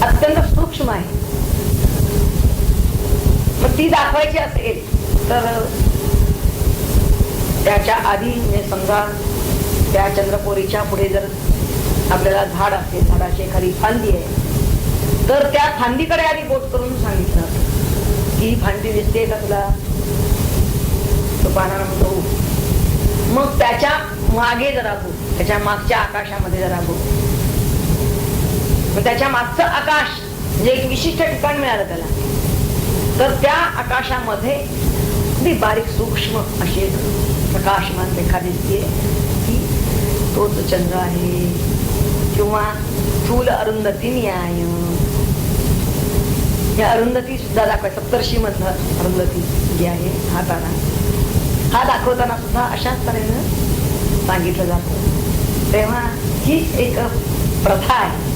अत्यंत सूक्ष्म आहे. मग ती दाखवायची असेल तर त्याच्या आधी म्हणजे समजा त्या चंद्रकोरीच्या पुढे जर आपल्याला झाड असेल, झाडाची एखादी फांदी आहे, तर त्या फांदीकडे आधी बोट करून सांगितलं की ही फांदी दिसते का तुला? तो पाहणारा म्हणतो हो. मग त्याच्या मागे जरा बघ, त्याच्या मागच्या आकाशामध्ये जरा बघ. मग त्याच्या मागचं आकाश म्हणजे एक विशिष्ट ठिकाण मिळालं त्याला, तर त्या आकाशामध्ये अगदी बारीक सूक्ष्म अशी प्रकाशमान रेखा दिसते की तोच चंद्र आहे, किंवा स्थूल अरुंधती न्याय. या अरुंधती सुद्धा दाखवाय, सप्तर्षी मधलं अरुंधती जी आहे हा तारा, हा दाखवताना सुद्धा अशाच तऱ्हेनं सांगितलं जातं. तेव्हा ही एक प्रथा आहे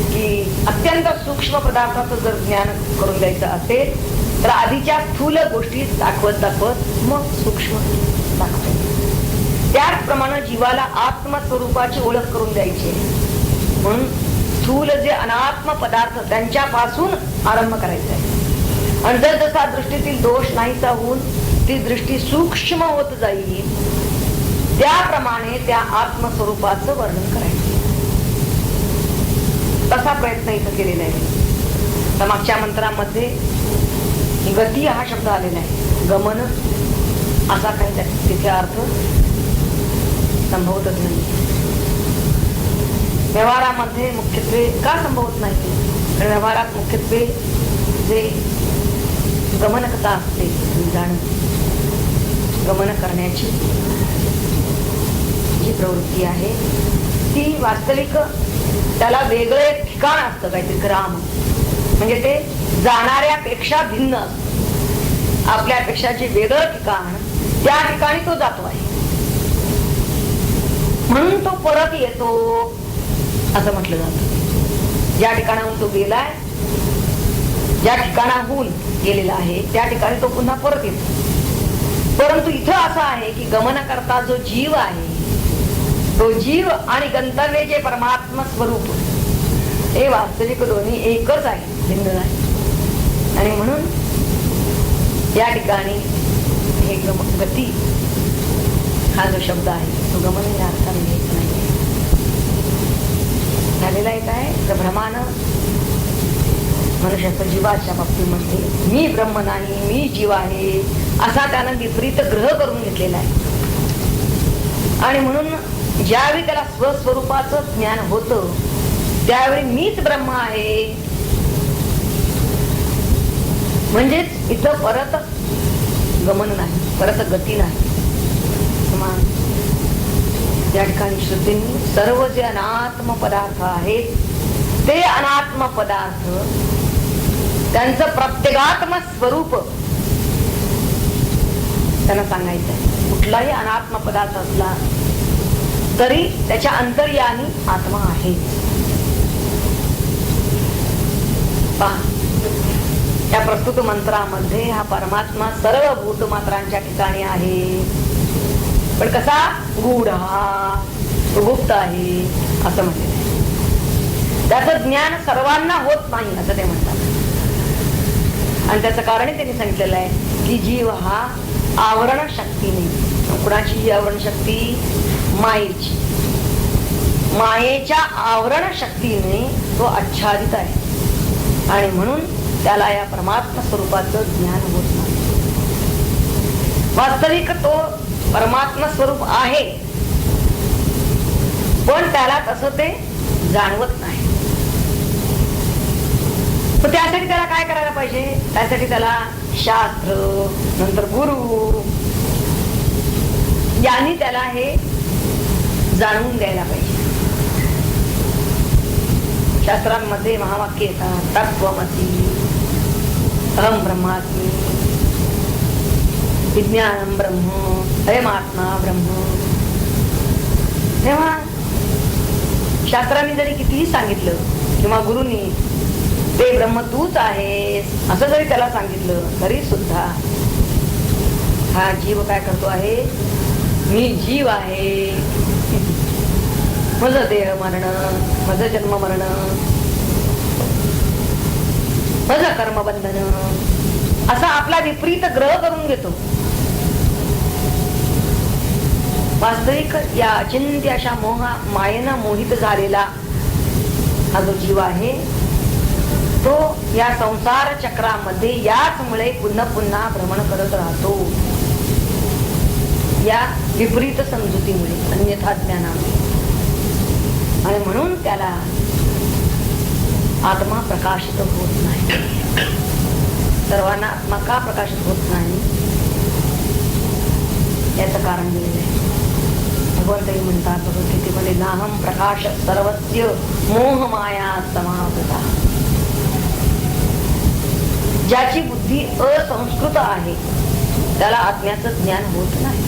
की अत्यंत सूक्ष्म पदार्थाचं जर ज्ञान करून द्यायचं असेल तर आधीच्या स्थूल गोष्टी दाखवत मग सूक्ष्म दाखवत. त्याचप्रमाणे जीवाला आत्मस्वरूपाची ओळख करून द्यायची, म्हणून स्थूल जे अनात्म पदार्थ त्यांच्यापासून आरंभ करायचा आहे. आणि जर जसा दृष्टीतील दोष नाहीसा होऊन ती दृष्टी सूक्ष्म होत जाईल, त्याप्रमाणे त्या आत्मस्वरूपाचं वर्णन करायचं. तसा प्रयत्न इथं केलेला आहे. तर मागच्या मंत्रामध्ये गती हा शब्द आलेला आहे, गमन असा काही तिथे अर्थ संभवतच नाही. व्यवहारामध्ये मुख्यत्वे का संभवत नाही? कारण व्यवहारात मुख्यत्वे जे गमनकता असते, जाण गमन करण्याची जी प्रवृत्ती आहे ती वास्तविक त्याला वेगळं एक ठिकाण असतं, काहीतरी ग्राम, म्हणजे ते जाणाऱ्यापेक्षा भिन्न असतं. आपल्यापेक्षा जे वेगळं ठिकाण त्या ठिकाणी तो जातो आहे, म्हणून तो परत येतो असं म्हटलं जातं. ज्या ठिकाणाहून तो गेलाय, ज्या ठिकाणाहून गेलेला आहे त्या ठिकाणी तो पुन्हा परत येतो. परंतु इथं असं आहे की गमनकर्ता जो जीव आहे, तो जीव आणि गंतव्य जे परमात्मा स्वरूप हे वास्तविक दोन्ही एकच आहे, भिन्न नाही. आणि म्हणून या ठिकाणी हे गती हा जो शब्द आहे तो गमन या अर्थाने येत नाही. झालेला एक आहे तर भ्रमानं मनुष्याच्या जीवाच्या बाबतीमध्ये मी ब्रह्म नाही, मी जीव आहे असा त्यानं विपरीत ग्रह करून घेतलेला आहे. आणि म्हणून ज्यावेळी त्याला स्वस्वरूपाचं ज्ञान होतं त्यावेळी मीच ब्रह्म आहे, म्हणजेच इथं परत गमन नाही, परत गती नाही. या ठिकाणी श्रुतींनी सर्व जे अनात्म पदार्थ आहेत ते अनात्म पदार्थ त्यांचं प्रत्येगात्म स्वरूप त्यांना सांगायचं आहे. कुठलाही अनात्म पदार्थ असला तरी त्याच्या अंतर्यामी आत्मा आहे. या प्रस्तुत मंत्रामध्ये हा परमात्मा सर्व भूत मात्रांच्या ठिकाणी आहे, पण कसा गूढ गुप्त आहे असं म्हटलेलं आहे. त्याचं ज्ञान सर्वांना होत नाही असं ते म्हणतात. आणि त्याचं कारणही त्यांनी सांगितलेलं आहे की जीव हा आवरण शक्तीने, कुणाची आवरण शक्ती? मायेची. मायेच्या आवरण शक्तीने तो आच्छादित आहे आणि म्हणून त्याला या परमात्मा स्वरूपाचं ज्ञान होत नाही. वास्तविक तो परमात्मा स्वरूप आहे, पण त्याला तसं ते जाणवत नाही. तर त्यासाठी त्याला काय करायला पाहिजे? त्यासाठी त्याला शास्त्र, नंतर गुरु यांनी त्याला हे जाणवून द्यायला पाहिजे. शास्त्रांमध्ये महावाक्य येतात, तत्वमसी, अहम ब्रह्मास्मी, विज्ञानम ब्रह्म, अयमात्मा ब्रह्म. तेव्हा शास्त्रांनी जरी कितीही सांगितलं किंवा गुरुनी ते ब्रह्म तूच आहेस असं जरी त्याला सांगितलं तरी सुद्धा हा जीव काय करतो आहे? मी जीव आहे, माझं देह मरण, माझं जन्म मरण भज कर्मबंधन असा आपला विपरीत ग्रह करून घेतो. वास्तविक या अचिंत्य अशा मायेनं मोहित झालेला हा जो जीव आहे तो या संसार चक्रामध्ये याच मुळे पुन्हा पुन्हा भ्रमण करत राहतो, या विपरीत समजुतीमुळे, अन्यथा ज्ञानामुळे. आणि म्हणून त्याला आत्मा प्रकाशित होत नाही. सर्वांना आत्मा का प्रकाशित होत नाही याचं कारण दिलेलं आहे. भगवंतही म्हणतात भगवद्गीतेमध्ये, नाहम प्रकाश सर्वस्य मोह माया समावृता. ज्याची बुद्धी असंस्कृत आहे त्याला आत्म्याचं ज्ञान होत नाही.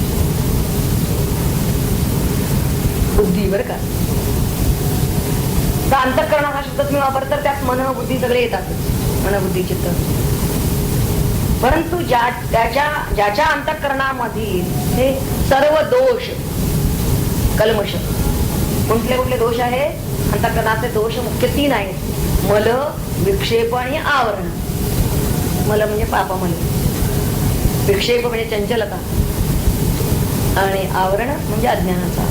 बुद्धी बर का, अंतःकरण हा शब्द तुम्ही वापरता तर त्यात मन बुद्धी सगळे येतातच, मन बुद्धी चित्त. परंतु ज्याच्या अंतःकरणामधील हे सर्व दोष कल्मश, कुठले कुठले दोष आहे अंतःकरणाचे दोष मुख्य 3 आहेत. मल, विक्षेप आणि आवरण. मल म्हणजे पापमल, विक्षेप म्हणजे चंचलता आणि आवरण म्हणजे अज्ञानाचा.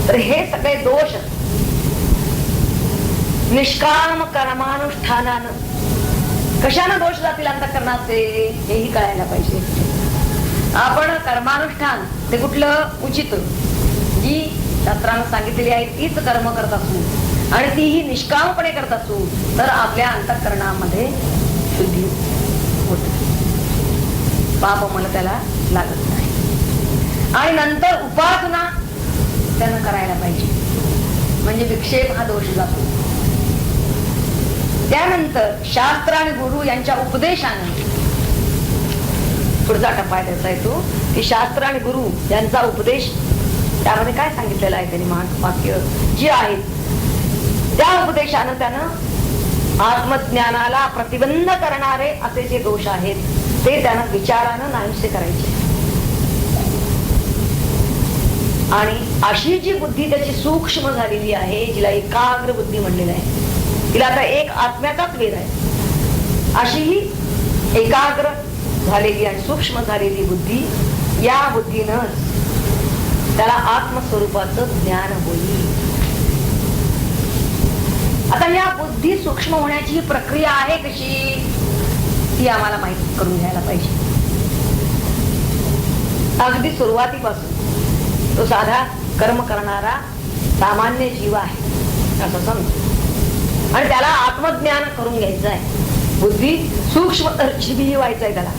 तर हे सगळे दोष निष्काम कर्मानुष्ठानानं कशानं दोष जातील अंतःकरणाचे हेही कळायला पाहिजे. आपण कर्मानुष्ठान ते कुठलं उचित, जी शास्त्रानं सांगितलेली आहे तीच कर्म करत असू आणि तीही निष्कामपणे करत असू तर आपल्या अंतःकरणामध्ये शुद्धी होते, पाप मला त्याला लागत नाही. आणि नंतर उपासना त्यानं करायला पाहिजे, म्हणजे विक्षेप हा दोष जातो. त्यानंतर शास्त्र आणि गुरु यांच्या उपदेशाने पुढचा टप्पा त्याचा येतो की शास्त्र आणि गुरु यांचा उपदेश, त्यामध्ये काय सांगितलेलं आहे त्यांनी वाक्य जी आहेत त्या उपदेशानं त्यानं आत्मज्ञानाला प्रतिबंध करणारे असे जे दोष आहेत ते त्यानं विचारानं नाहीसे करायचे. आणि अशी जी बुद्धी त्याची सूक्ष्म झालेली आहे, जिला एकाग्र बुद्धी म्हणलेलं आहे, तिला आता एक आत्म्याचाच वेध आहे, अशी ही एकाग्र झालेली आणि सूक्ष्म झालेली बुद्धी, या बुद्धीनं त्याला आत्मस्वरूपाचं ज्ञान होईल. आता या बुद्धी सूक्ष्म होण्याची ही प्रक्रिया आहे कशी, ती आम्हाला माहिती करून घ्यायला पाहिजे. अगदी सुरुवातीपासून तो साधा कर्म करणारा सामान्य जीव आहे असं समजू आणि त्याला आत्मज्ञान करून घ्यायचं आहे. बुद्धी सूक्ष्म दर्शी व्हायचं आहे त्याला.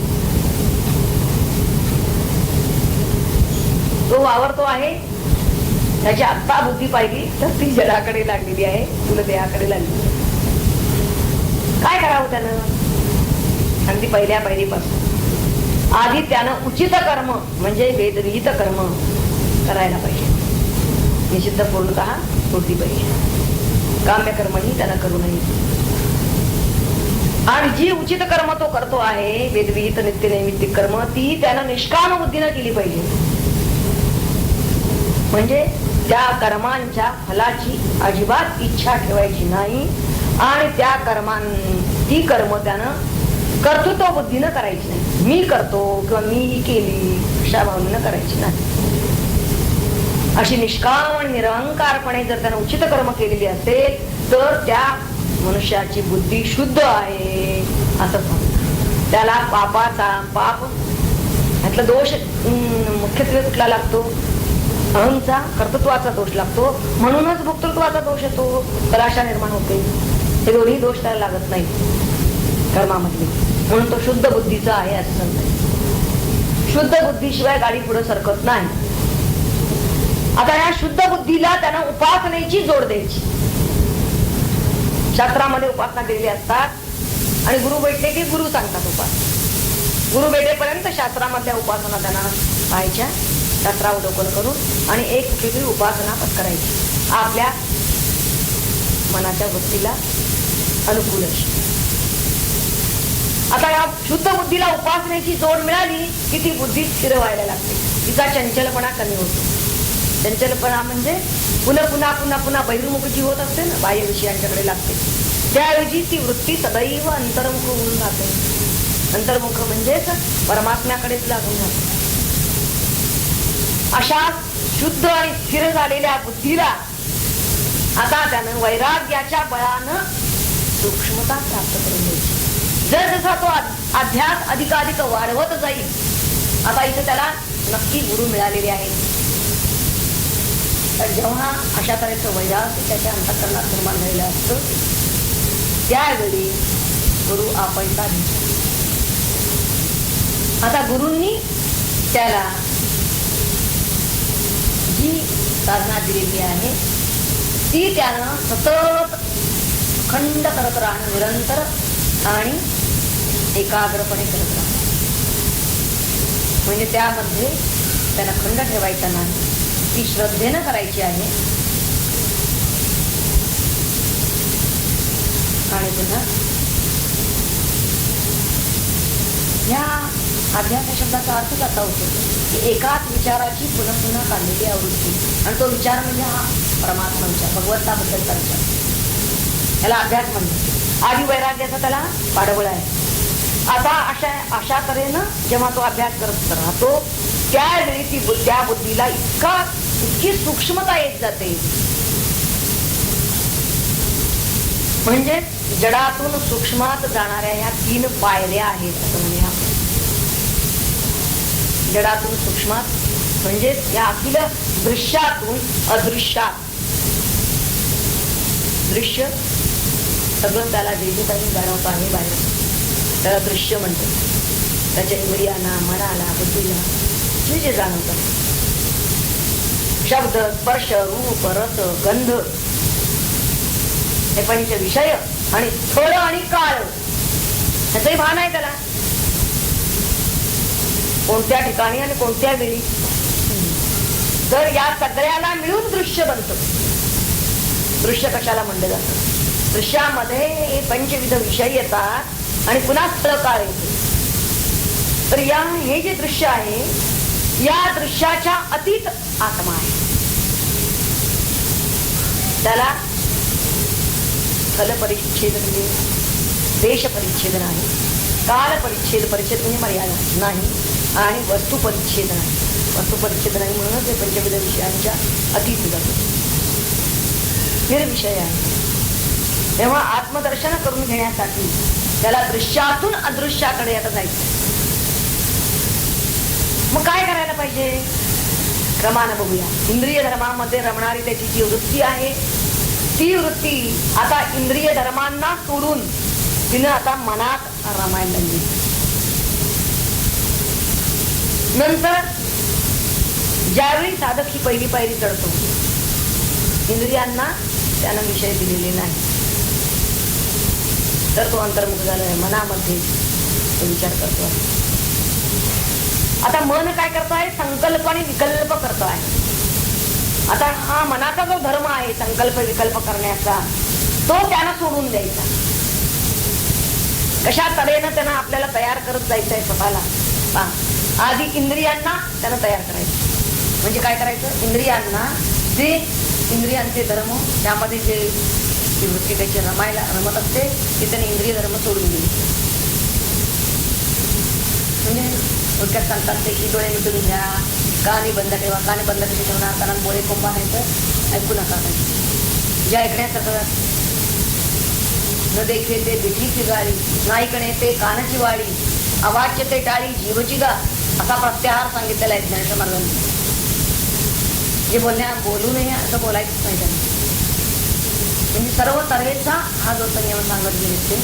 तो वावरतो आहे, त्याची आत्ता बुद्धी पाहिली तर ती जडाकडे लागलेली आहे, तुला देहाकडे लागली. काय करावं त्यानं, अगदी पहिलीपासून आधी त्यानं उचित कर्म म्हणजे वेदविहित कर्म करायला पाहिजे. निषिद्ध पूर्णतः सोडली पाहिजे, काम्य कर्मही त्याला करू नये. आणि जी उचित कर्म तो करतो आहे, वेदविहित नित्य नैमित्तिक कर्म, ती त्यानं निष्काम बुद्धीनं केली पाहिजे. म्हणजे त्या कर्मांच्या फलाची अजिबात इच्छा ठेवायची नाही आणि त्या ती कर्म त्यानं कर्तृत्व बुद्धीनं करायची नाही. मी करतो किंवा मी ही केली अशा भावनेनं करायची नाही. अशी निष्काम आणि निरंकारपणे जर त्यानं उचित कर्म केलेली असेल तर त्या मनुष्याची बुद्धी शुद्ध आहे असं समजा. त्याला पाप यातला दोष मुख्यत्वे कुठला लागतो, अहंचा, कर्तृत्वाचा दोष लागतो, म्हणूनच भोक्तृत्वाचा दोष येतो, तलाशा निर्माण होते. हे दोन्ही दोष त्याला लागत नाही कर्मामधले, म्हणून तो शुद्ध बुद्धीचा आहे असं समजायचं. शुद्ध बुद्धीशिवाय गाडी पुढे सरकत नाही. आता या शुद्ध बुद्धीला त्यानं उपासनेची जोड द्यायची. शास्त्रामध्ये उपासना केलेली असतात आणि गुरु भेटले की गुरु सांगतात उपासना. गुरु भेटेपर्यंत शास्त्रामधल्या उपासना त्यांना पाहायच्या, शास्त्रावलोकन करून आणि एक कुठली उपासना करायची आपल्या मनाच्या वृत्तीला अनुकूल अशी. आता या शुद्ध बुद्धीला उपासनेची जोड मिळाली की ती बुद्धी स्थिर व्हायला लागते, तिचा चंचलपणा कमी होतो. चंचलपणा म्हणजे पुन्हा पुन्हा पुन्हा पुन्हा बहिर्मुखी होत असते ना, बाह्य विषयांच्याकडे लागते. त्याऐवजी ती वृत्ती सदैव अंतर्मुख होऊन जाते. अंतर्मुख म्हणजेच परमात्म्याकडेच लागून जाते. अशा शुद्ध आणि स्थिर झालेल्या बुद्धीला आता त्यानं वैराग्याच्या बळानं सूक्ष्मता प्राप्त करून द्यायची. जर जसा तो अध्यास अधिकाधिक वाढवत जाईल, आता इथे त्याला नक्की गुरु मिळालेले आहेत. तर जेव्हा अशा तऱ्हेचं वैराग्य त्याच्या अंतःकरणात निर्माण झालेलं असतं, त्यावेळी गुरु आपणता दिसतो. आता गुरूंनी त्याला जी साधना दिलेली आहे ती त्यानं सतत खंड करत राहणं, निरंतर आणि एकाग्रपणे करत राहणं. म्हणजे त्यामध्ये त्यांना खंड ठेवायचा नाही, ती श्रद्धेनं करायची आहे. आणि पुन्हा ह्या अध्यास शब्दाचा अर्थच असा होतो की एकाच विचाराची पुन्हा पुन्हा काढलेली आवृत्ती. आणि तो विचार म्हणजे हा परमात्मा विचार, भगवंताबद्दलचा विचार, याला अध्यास म्हणतो. आधी वैराग्याचा त्याला पाडबळ आहे. आता अशा तऱ्हेनं जेव्हा तो अभ्यास करत राहतो, त्यावेळी त्या बुद्धीला इतकी सूक्ष्मता येत जाते. म्हणजे जडातून सूक्ष्मात जाणाऱ्या ह्या 3 पायऱ्या आहेत असं म्हणूया आपण. जडातून सूक्ष्मात म्हणजे या अखिल दृश्यातून अदृश्यात. दृश्य सगळं त्याला जे जे काही जाणवत आहे बाहेर, त्याला दृश्य म्हणतो. त्याच्या इंद्रियांना, मनाला, बुद्धीला जे जे जाणवत आहे, शब्द, स्पर्श, रूप, रस, गंध, हे पंच विषय आणि स्थळ आणि काळ, ह्याचंही भान आहे त्याला, कोणत्या ठिकाणी आणि कोणत्या वेळी. तर या सगळ्याला मिळून दृश्य बनतं. दृश्य कशाला म्हणलं जातं? दृश्यामध्ये हे पंचविध विषय येतात आणि पुन्हा स्थळ काळ येते. तर हे जे दृश्य आहे, या दृश्याच्या अतीत आत्मा आहे. त्याला स्थल परिच्छेद म्हणजे देश परिच्छेद नाही, काल परिच्छेद, परिच्छेद म्हणजे मर्यादा नाही, आणि वस्तू परिच्छेद नाही. वस्तू परिच्छेद नाही म्हणूनच हे पंचविध विषयांच्या अतीत जातो, निर्विषय आहे. तेव्हा आत्मदर्शन करून घेण्यासाठी त्याला दृश्यातून अदृश्याकडे आता जायचं. मग काय करायला पाहिजे? क्रमानं बघूया. इंद्रिय धर्मामध्ये रमणारी त्याची जी वृत्ती आहे, ती वृत्ती आता इंद्रिय धर्मांना सोडून तिनं आता मनात रमायला लागली. नंतर ज्यावेळी साधक ही पहिली पायरी चढतो, इंद्रियांना त्यानं विषय दिलेले नाही, तर तो अंतर्मुख झालाय, मनामध्ये तो विचार करतो आहे. आता मन काय करतो आहे? संकल्प आणि विकल्प करतो आहे. आता हा मनाचा जो धर्म आहे संकल्प विकल्प करण्याचा, तो त्यानं सोडून द्यायचा. कशा तऱ्हेनं त्यानं आपल्याला तयार करत जायचंय स्वतःला. आधी इंद्रियांना त्यानं तयार करायचं. म्हणजे काय करायचं? इंद्रियांना जे इंद्रियांचे धर्म, त्यामध्ये जे वृत्ती त्याची रमत असते, ते त्याने इंद्रिय धर्म सोडून दिले. म्हणजे थोडक्यात सांगतात ते की डोळे मिटून घ्या, कानी बंद ठेवा. कानी बंद कशी ठेवणार? कारण बोळे कोंब आहे तर ऐकू नका. जे ऐकण्यासारखं न देखे ते बिठीची गाडी, नाही कणे ते कानाची वाडी, आवाजचे ते टाळी जीवची गा, असा प्रत्याहार सांगितलेला आहे ज्ञानेश्वर महाराजांनी. जे बोलू नये असं बोलायचंच नाही त्यांनी. म्हणजे सर्व तऱ्हेचा हा जो संयम सांगत गेले,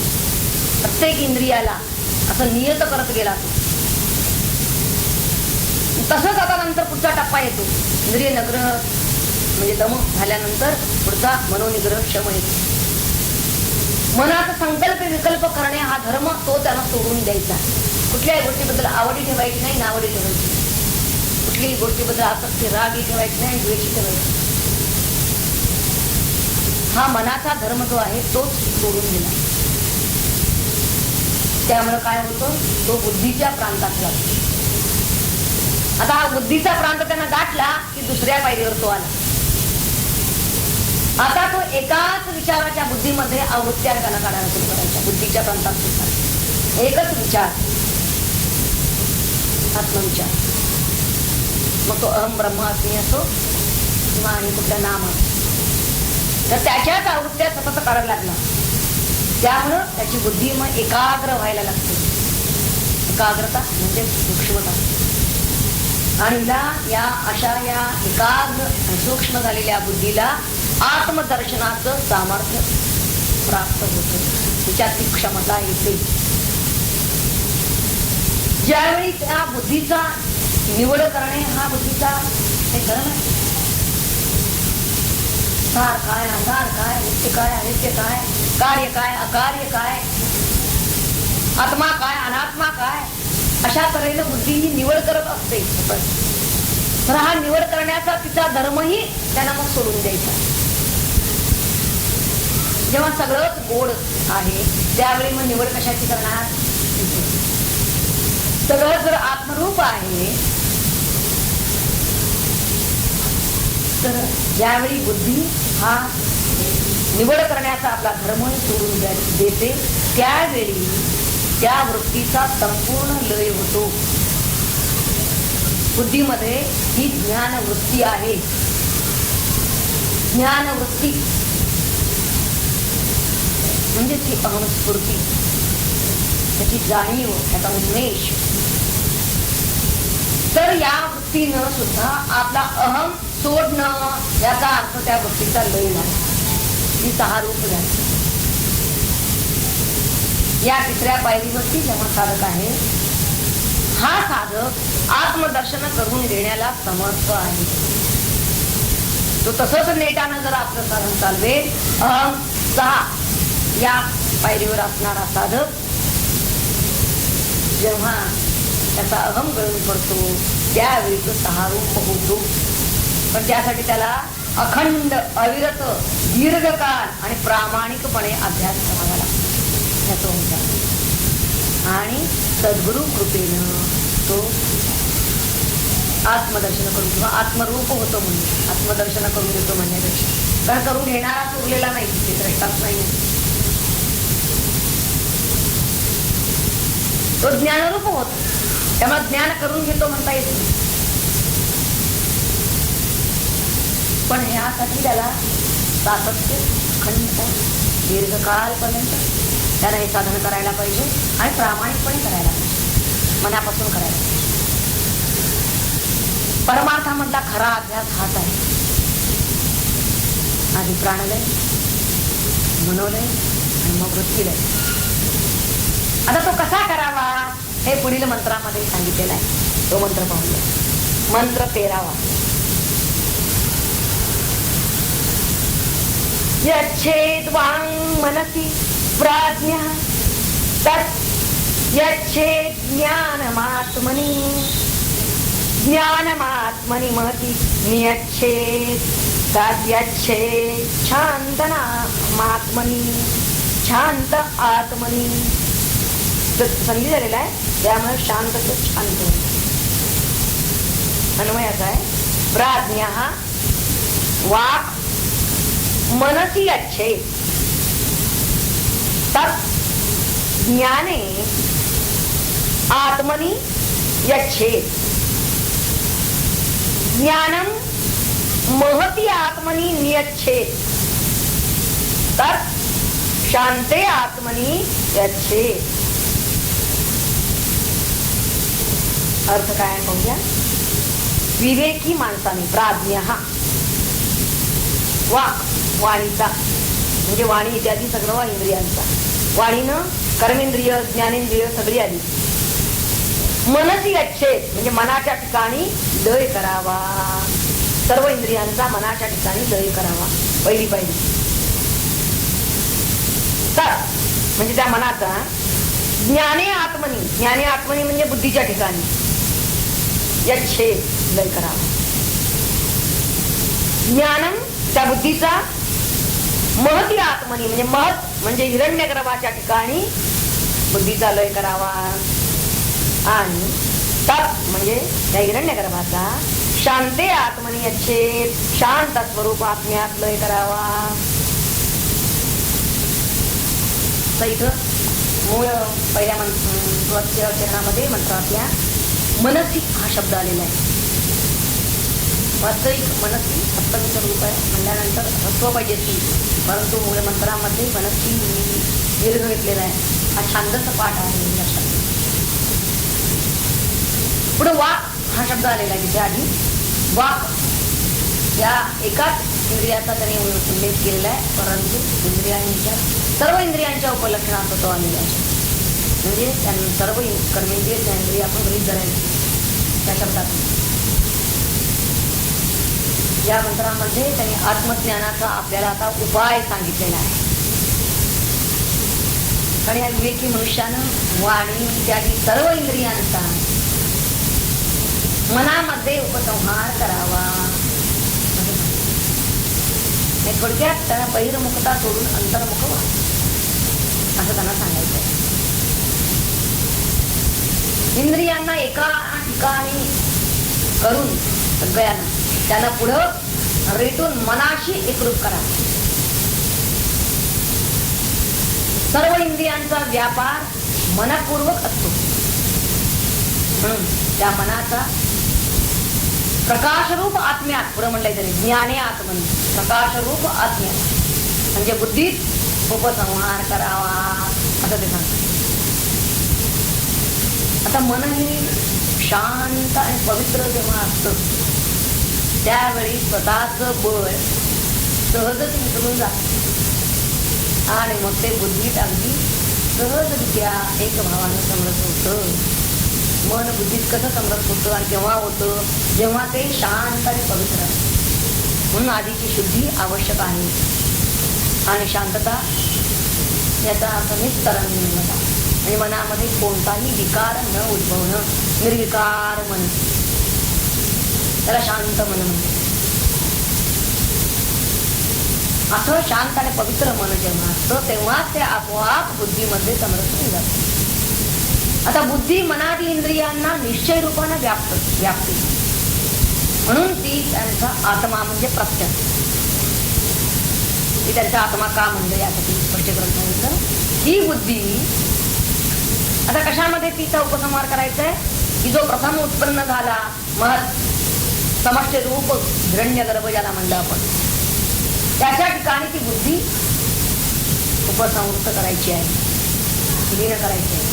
प्रत्येक इंद्रियाला असं नियत करत गेला. तसंच आता नंतर पुढचा टप्पा येतो. इंद्रिय निग्रह म्हणजे दम झाल्यानंतर पुढचा मनोनिग्रह क्षम येतो. मनात संकल्प विकल्प करणे हा धर्म तो त्यांना सोडून द्यायचा. कुठल्याही गोष्टीबद्दल आवडी ठेवायची नाही, नावडी ठेवायची. कुठल्याही गोष्टीबद्दल आसक्ती, रागी ठेवायची नाही, द्वेषी ठेवायची. हा मनाचा धर्म जो आहे तोच सोडून दिला. त्यामुळे काय होतं? तो बुद्धीच्या प्रांतात जातो. आता हा बुद्धीचा प्रांत त्यांना गाठला की दुसऱ्या पायरीवर तो आला. आता तो एकाच विचाराच्या बुद्धीमध्ये आवृत्त्या काढायला सुरू करायच्या. बुद्धीच्या प्रांतात सुद्धा एकच विचार, आत्मविचार. मग तो अहम ब्रह्मास्मी असो किंवा आणि कुठलं नाम असो, तर त्याच्याच आवृत्त्या सतत काढायला लागला. त्यामुळं त्याची बुद्धी मग एकाग्र व्हायला लागते. एकाग्रता म्हणजे सूक्ष्मता. आणि या अशा या एकाग्र सूक्ष्म झालेल्या बुद्धीला आत्मदर्शनाचं सामर्थ्य प्राप्त होतं. तिच्यात ती क्षमता येते. ज्यावेळी त्या बुद्धीचा निवड करणे हा बुद्धीचा हे धर्म आहे. सार काय, आधार काय, नित्य काय, अनित्य काय, कार्य काय, अकार्य काय, आत्मा काय, अनात्मा काय, अशा तऱ्हेनं बुद्धी ही निवड करत असते. तर हा निवड करण्याचा तिचा धर्मही त्यांना मग सोडून द्यायचा. जेव्हा सगळंच गोड आहे त्यावेळी मग निवड कशाची करणार? सगळं जर आत्मरूप आहे तर ज्यावेळी बुद्धी हा निवड करण्याचा आपला धर्म सोडून देते त्यावेळी त्या वृत्तीचा संपूर्ण लय होतो. बुद्धीमध्ये ही ज्ञान वृत्ती आहे. ज्ञान वृत्ती म्हणजे ती अहमस्फूर्ती, त्याची जाणीव, त्याचा उन्मेष. तर या वृत्तीनं सुद्धा आपला अहम सोडणं याचा अर्थ त्या वृत्तीचा लय झाला. ती सहा रूप झाली. या तिसऱ्या पायरीवरती जेव्हा साधक आहे, हा साधक आत्मदर्शन करून घेण्याला समर्थ आहे. तो तसंच नेटानं जर आपलं साधन चालवेल, अहम सहा या पायरीवर असणारा साधक जेव्हा त्याचा अहम गळून पडतो त्यावेळी तो सहा रूप होतो. पण त्यासाठी त्याला अखंड, अविरत, दीर्घकाळ आणि प्रामाणिकपणे अभ्यास करावा लागतो. त्याचा ओंकार आणि सद्गुरु कृपेनं तो आत्मदर्शन करून किंवा आत्मरूप होतो. म्हणजे आत्मदर्शन करून देतो म्हणण्यापेक्षा, कारण करून घेणारा उरलेला नाही, ते द्रष्टाच नाही. तो ज्ञानरूप होतो. त्यामुळे ज्ञान करून घेतो म्हणता येत नाही. पण ह्यासाठी त्याला सातत्य, अखंड, दीर्घकाळपर्यंत त्याला हे साधन करायला पाहिजे आणि प्रामाणिकपणे करायला पाहिजे, मनापासून करायला पाहिजे. परमार्थामधला खरा अभ्यास हाच आहे. आधी प्राणलय, मनोलय आणि मग वृत्तीलय. आता तो कसा करावा हे पुढील मंत्रामध्ये सांगितलेलं आहे. तो मंत्र पाहूया. मंत्र 13वा. यच्छेद्वांग मनसि प्राज्ञः तत् यच्छेद ज्ञानमात्मनि ज्ञानमात्मनि महति नियच्छेद तद्यच्छेद शांतनामात्मनि शांत आत्मनि. संधी झालेला आहे त्यामुळे शांत शांत. अन्वय असा आहे. प्राज्ञः वाक् मनसी अच्छे तत् ज्ञाने आत्मनि यच्छे ज्ञानम महती आत्मनि नियच्छे तत् शांते आत्मनि यच्छे. अर्थ काय पाहूया. विवेकी माणसाने प्राज्ञ वाक वाणीचा म्हणजे वाणी इत्यादी सगळं इंद्रियांचा. वाणीनं कर्मेंद्रिय, ज्ञानेंद्रिय सगळी आली. मनसी अच्छेद म्हणजे मनाच्या ठिकाणी लय करावा. सर्व इंद्रियांचा मनाच्या ठिकाणी लय करावा. पहिली तर म्हणजे त्या मनाचा ज्ञाने आत्मनी, ज्ञाने आत्मनी म्हणजे बुद्धीच्या ठिकाणी यच्छेद लय करावा. ज्ञानम त्या बुद्धीचा, महती आत्मनी म्हणजे महत म्हणजे हिरण्यगर्भाच्या ठिकाणी बुद्धीचा लय करावा. आणि तत् म्हणजे त्या हिरण्यगर्भाचा शांते आत्मनी अच्छेत, शांत स्वरूप आत्म्यात लय करावा. तर इथं मूळ पहिल्या चरणामध्ये मंत्रातल्या मनसी हा शब्द आलेला आहे. वास्तविक मनसी सप्तमीचं रूप आहे म्हणल्यानंतर हस्व पाहिजे ती, परंतु मूळ मंत्रामध्ये मनसी दीर्घ घेतलेला आहे. हा छांदस पाठ आहे लक्षात. पुढे वाक हा शब्द आलेला आहे. तिथे आधी वाक या एकाच इंद्रियाचा त्याने उल्लेख केलेला आहे, परंतु इंद्रियांच्या सर्व इंद्रियांच्या उपलक्षणात तो आलेला आहे. म्हणजे त्यांना सर्व कर्मेंद्रिय त्या इंद्रिय आपण गृहीत धरायची त्या शब्दात. या मंत्रामध्ये त्यांनी आत्मज्ञानाचा आपल्याला आता उपाय सांगितलेला आहे. आणि या विवेकी मनुष्यानं वाणी इत्यादी सर्व इंद्रियांचा मनामध्ये उपसंहार करावा. थोडक्यात त्यांना बहिर्मुखता सोडून अंतर्मुख व्हा असं त्यांना सांगायचं. इंद्रियांना एका ठिकाणी करून सगळ्यांना त्यांना पुढं रेटून मनाशी एकरूप करा. सर्व इंद्रियांचा व्यापार मनपूर्वक असतो, म्हणून त्या मनाचा प्रकाशरूप आत्म्यात पुढे म्हणलंय तरी ज्ञाने आत्मन प्रकाशरूप आत्म्यात म्हणजे बुद्धीत उपसंहार करावा असं ते सांगतात. आता मन हे शांत आणि पवित्र जेव्हा असतं त्यावेळी स्वतःच बळ सहजच निघून जात आणि मग ते बुद्धीत अगदी सहजरित्या एक भावानं समरत होतं. मन बुद्धीत कसं समरत होतं आणि केव्हा होतं, जेव्हा ते शांत आणि पवित्र असतं. म्हणून आधीची शुद्धी आवश्यक आहे. आणि शांतता याचा अर्थ निस्तरंगता म्हणजे मनामध्ये कोणताही विकार न उद्भवणं, निर्विकार मन, त्याला शांत मन म्हणते. असं शांत आणि पवित्र मन जेव्हा असतं तेव्हा ते आपोआप बुद्धीमध्ये समरस होऊन जातं. आता बुद्धी मनादी इंद्रियांना निश्चय रूपाने व्यापते, म्हणून ती त्यांचा आत्मा म्हणजे प्रत्यक्ष. ती त्यांचा आत्मा का म्हणजे यासाठी स्पष्ट करून सांगितलं. ही बुद्धी आता कशामध्ये तिचा उपसंहार करायचा आहे की जो प्रथम उत्पन्न झाला महत् समष्ट रूप हिरण्यगर्भ ज्याला म्हणलं आपण, त्याच्या ठिकाणी ती बुद्धी उपसंहृत करायची आहे, विलीन करायची आहे.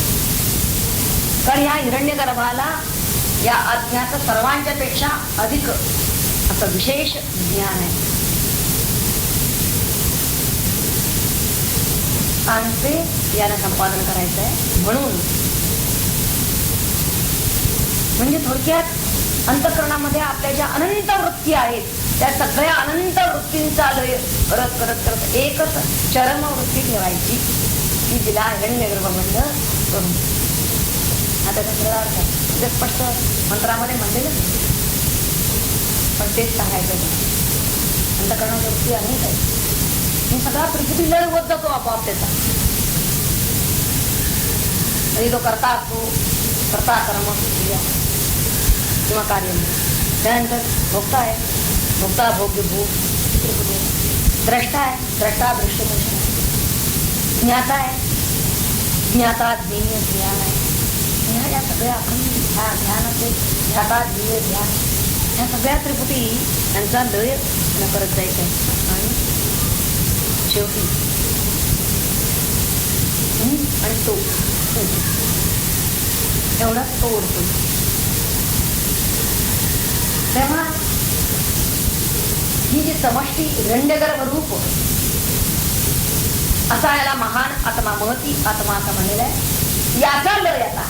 कारण या हिरण्यगर्भाला या अज्ञाचं सर्वांच्या पेक्षा अधिक असं विशेष ज्ञान आहे आणि ते याला संपादन करायचं आहे. म्हणून म्हणजे थोडक्यात अंतःकरणामध्ये आपल्या ज्या अनंत वृत्ती आहेत त्या सगळ्या अनंत वृत्तींचा लय करत करत करत एकच चरम वृत्ती ठेवायची की जिला हिरण्यगर्भ म्हणलं करून. आता कसं स्पष्ट मंत्रामध्ये म्हणलेलं पण तेच सांगायचं. अंतःकरणाच्या वृत्ती अनेक आहेत. सगळा त्रिपुटी लय होत जातो आपोआप त्याचा. तो करता असतो, करता कर्म क्रिया किंवा कार्य. त्यानंतर भोक्ता आहे, भोक्ता भोग्य भोग त्रिपुटी. द्रष्टा आहे, द्रष्टा दृश्य दर्शन. ज्ञाता आहे, ज्ञाता ज्ञेय ज्ञान आहे. ह्या सगळ्या आपण ह्या ध्यानाचे ज्ञाता ज्ञेय ध्यान ह्या सगळ्या त्रिपुटी यांचा लय करत जायचं आहे. आणि शेवटी आणि तो एवढाच तो उरतो. तेव्हा ही जी समष्टी हिरण्यगर्भ रूप असा याला महान आत्मा महती आत्मा असा म्हणलेला आहे. याचा लय आता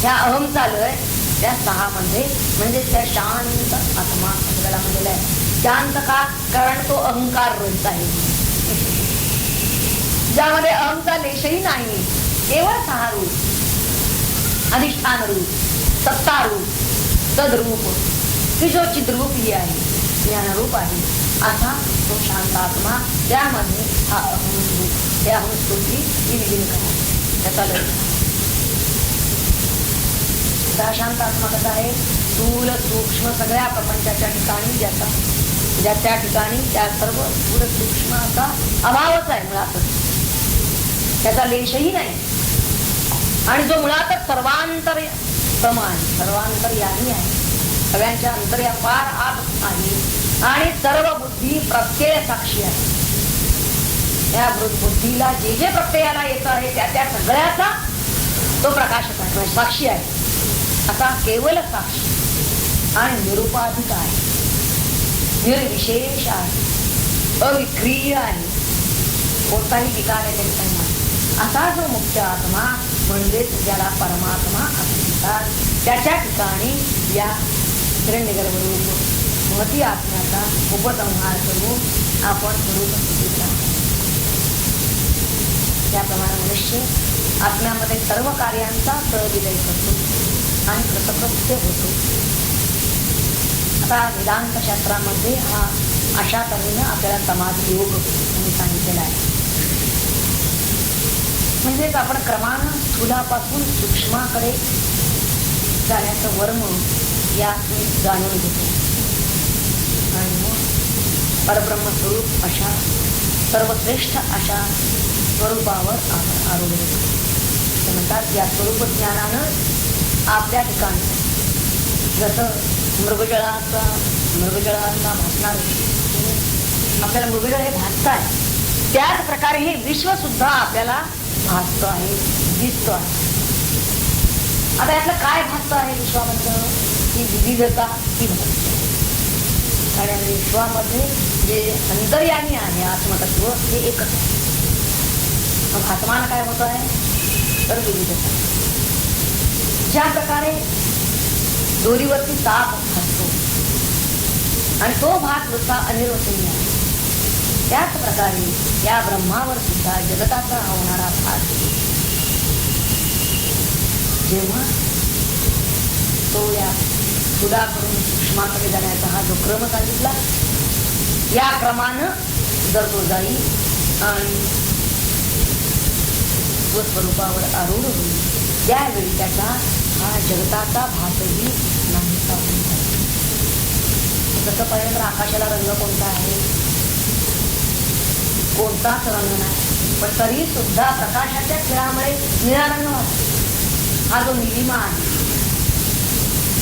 ह्या अहमचा लय त्या 6 मध्ये म्हणजे त्या शांत आत्मा आपल्याला म्हणलेला आहे. शांत का? कारण तो अहंकार रहित आहे, ज्यामध्ये अहंचा लेशही नाही. केवळ 6 रूप, अधिष्ठान रूप, सत्ता रूप, सदरूप की जो चिद्रूप ही आहे, ज्ञानरूप आहे असा तो शांत आत्मा. त्यामध्ये हा अहम रूप, त्या अहम स्तुती ही विलीन करा त्याचा लय. शांत आत्मा कसा आहे स्थूल सूक्ष्म सगळ्या प्रपंचाच्या ठिकाणी ज्या त्या ठिकाणी त्या सर्व स्थूल सूक्ष्म असा अभावच आहे मुळातच, त्याचा लेशही नाही. आणि जो मुळातच सर्वांतरतम आहे, सर्वांतर्यामी आहे, सगळ्यांच्या अंतर्यापार आत आहे आणि सर्व बुद्धी प्रत्यय साक्षी आहे. त्या बुद्धीला जे जे प्रत्ययाला येत आहे त्या त्या सगळ्याचा तो प्रकाशक आहे, साक्षी आहे. असा केवळ साक्षी आणि निरुपाधिक आहे, निर्विशेष आहे, अविक्रिय आहे, कोणताही विकार आहे त्यांचा. असा जो मुख्य आत्मा म्हणजेच ज्याला परमात्मा असे म्हणतात, त्याच्या ठिकाणी या हिरण्यगर्भरूप महती आत्म्याचा उपसंहार करून आपण स्वरूप स्थितीचा. त्याप्रमाणे मनुष्य आत्म्यामध्ये सर्व कार्यांचा सहविलय करतो आणि कृतकृत्य होतो. आता वेदांत शास्त्रामध्ये हा अशा तऱ्हेने आपल्याला समाधी योग म्हणून सांगितलेला आहे. म्हणजेच आपण क्रमानं स्थूलापासून सूक्ष्माकडे जाण्याचं वर्म यातून जाणून घेतो आणि मग परब्रह्मस्वरूप अशा सर्वश्रेष्ठ अशा स्वरूपावर आपण आरूढ होतो. ते म्हणतात या स्वरूप ज्ञानानं आपल्या ठिकाणी जसं मृगजळाचा भासणार आपल्याला मृगजळ हे भासत आहे, त्याच प्रकारे हे विश्व सुद्धा आपल्याला भासत आहे, दिसतो आहे. आता यातलं काय भासत आहे विश्वामधलं? ही विविधता ही भासते. कारण विश्वामध्ये जे अंतर्यामी आहे आत्मतत्व हे एकच आहे. मग भासमान काय होत आहे तर विविधता. ज्या प्रकारे दोरीवरती साप भासतो आणि तो भास नुसता अनिर्वचनीय आहे, त्याच प्रकारे या ब्रह्मावर सुद्धा जगताचा होणारा भास जेव्हा तो या स्थूलाकडून सूक्ष्माकडे जाण्याचा हा जो क्रम सांगितला, या क्रमानं जर तो जाईल आणि स्वस्वरूपावर आरूढ होईल, त्यावेळी त्याचा हा जगताचा भासही नाहीसा होईल. तसं पाहिलं तर आकाशाला रंग कोणता आहे? कोणताच रंग नाही, पण तरी सुद्धा प्रकाशाच्या खेळामुळे निळा रंग वाटतो. हा जो निलिमा आहे,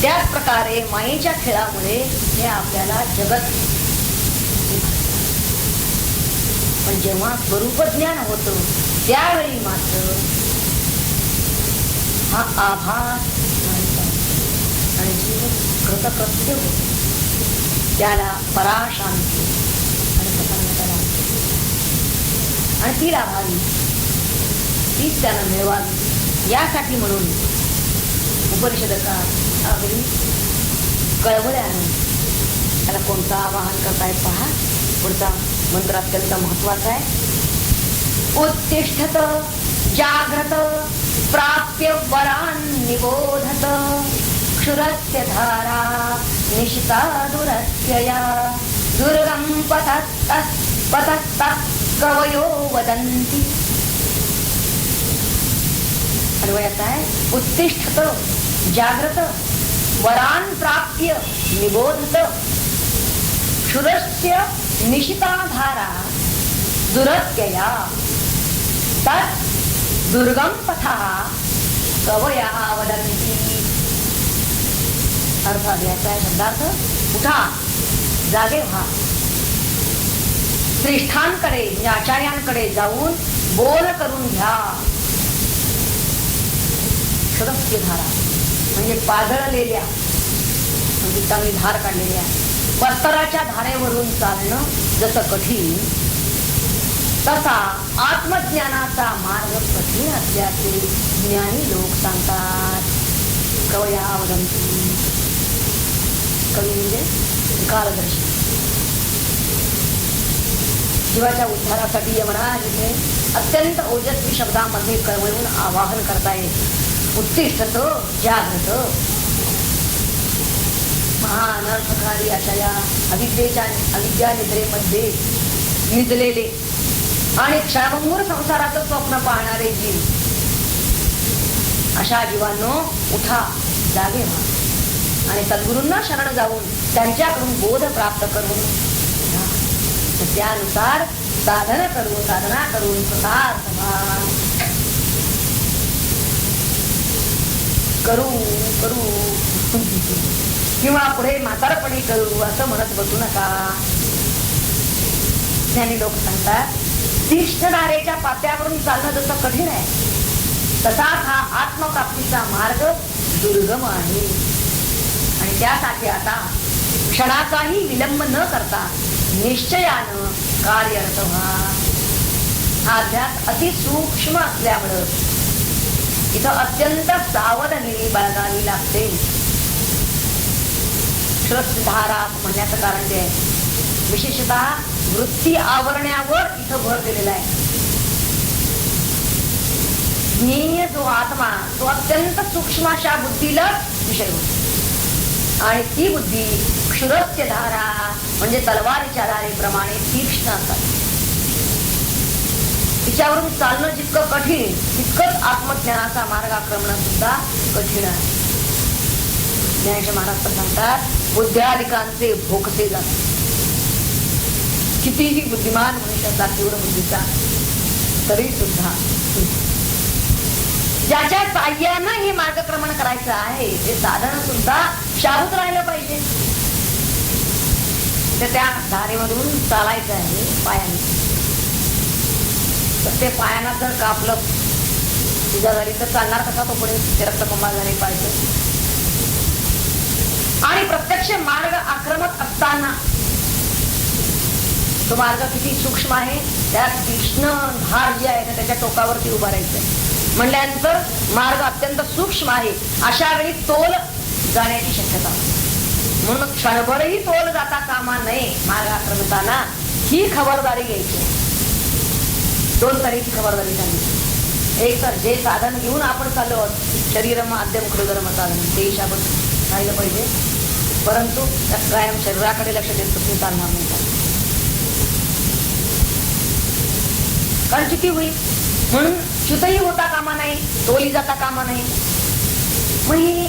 त्याच प्रकारे मायेच्या खेळामुळे हे आपल्याला जगत. पण जेव्हा स्वरूप ज्ञान होतं त्यावेळी मात्र हा आभास आणि जीव कृतकृत्य होतो. त्याला पराशांती आणि प्रसन्नता लागते आणि ती लाभावी, तीच त्याला मिळवावी. यासाठी म्हणून उपनिषदकार अगदी कळवळ्यानं त्याला कोणतं आवाहन करताय पहा. पुढचा मंत्र अत्यंत महत्वाचा आहे. उत्तिष्ठत जाग्रत प्राप्य वरान निबोधत क्षुरस्य धारा निशिता दुरत्यया दुर्गम पतस्तत् कवयो वदन्ति. अन्वयात आहे उत्तिष्ठत जाग्रत वरान प्राप्य निबोधत क्षुरस्य निशिता धारा दुरत्यया तत् दुर्गम पथा कवया वदन्ति. अर्थात याचा शब्दार्थ उठा, जागे व्हा, श्रेष्ठांकडे म्हणजे आचार्यांकडे जाऊन बोल करून घ्या. क्षुरस्य धारा म्हणजे पाझळलेल्या, म्हणजे चांगली धार काढलेल्या पस्तराच्या धारेवरून चालणं जसं कठीण, तसा आत्मज्ञानाचा मार्ग कठीण असल्याचे ज्ञानी लोक सांगतात. कवया वदन्ति. कवी म्हणजे कालदर्शी. जीवाच्या उद्धारासाठी यमराज इथे अत्यंत ओजस्वी शब्दामध्ये कळवळून आवाहन करतायत. उत्तिष्ठत जागृत. महाअनर्थकारी अशा या अविद्या निद्रेमध्ये निजलेले आणि क्षणभंगूर संसाराचं स्वप्न पाहणारे जीव, अशा जीवांनो उठा, जागे व्हा. आणि सद्गुरूंना शरण जाऊन त्यांच्याकडून बोध प्राप्त करून त्यानुसार साधना करून करू किंवा पुढे म्हातारपणी करू असं म्हणत बसू नका. ज्ञानी लोक सांगतात तीक्ष्णधारेच्या पात्यावरून चालणं जसं कठीण आहे तसाच हा आत्मप्राप्तीचा मार्ग दुर्गम आहे. आणि त्यासाठी आता क्षणाचाही विलंब न करता निश्चयानं कार्यरत व्हा. हा अध्यास अति सूक्ष्म असल्यामुळं इथं अत्यंत सावधानी बाळगावी लागते. श्रद्धारा म्हणण्याचं कारण ते आहे. विशेषतः वृत्ती आवरण्यावर इथं भर दिलेला आहे. ज्ञेय जो आत्मा तो अत्यंत सूक्ष्म अशा बुद्धीला विषय होतो. आणि ती बुद्धी क्षुरस्य धारा म्हणजे तलवारीच्या धारेप्रमाणे तीक्ष्ण असतात. तिच्यावरून चालणं जितकं कठीण तितकंच आत्मज्ञानाचा मार्ग आक्रमण सुद्धा कठीण आहे. ज्ञानेश्वर महाराज तर सांगतात बुद्ध्याधिकांचे भोगते जातात. कितीही बुद्धिमान मनुष्य असला तीव्र बुद्धीचा तरी सुद्धा ज्याच्या साह्यानं हे मार्गक्रमण करायचं आहे ते साधन सुद्धा शाबूत राहिलं पाहिजे. तर त्या धारेमधून चालायचं आहे पायाने. तर ते पायाना जर कापलं तुझ्या झाली तर चालणार कसा तो पुढे ते रक्तकुंभार झाले पाहिजे. आणि प्रत्यक्ष मार्ग आक्रमक असताना तो मार्ग किती सूक्ष्म आहे त्या तीक्ष्ण धार जी आहे त्याच्या टोकावरती उभा राहायचं म्हणल्यानंतर मार्ग अत्यंत सूक्ष्म आहे. अशा वेळी तोल जाण्याची शक्यता म्हणून क्षणभरही तोल जाता कामा नये. मार्ग आक्रमताना ही खबरदारी घ्यायची. दोन तऱ्हेची खबरदारी झाली. एक तर जे साधन घेऊन आपण चाललो आहोत शरीर माध्यम कृदर्म साधन ते शाबत राहिलं पाहिजे. परंतु त्यात कायम शरीराकडे लक्ष देत तुम्ही चालणार नाही कारण किती होईल म्हणून च्युतही होता कामा नाही तोली जाता कामा नाही. मग हे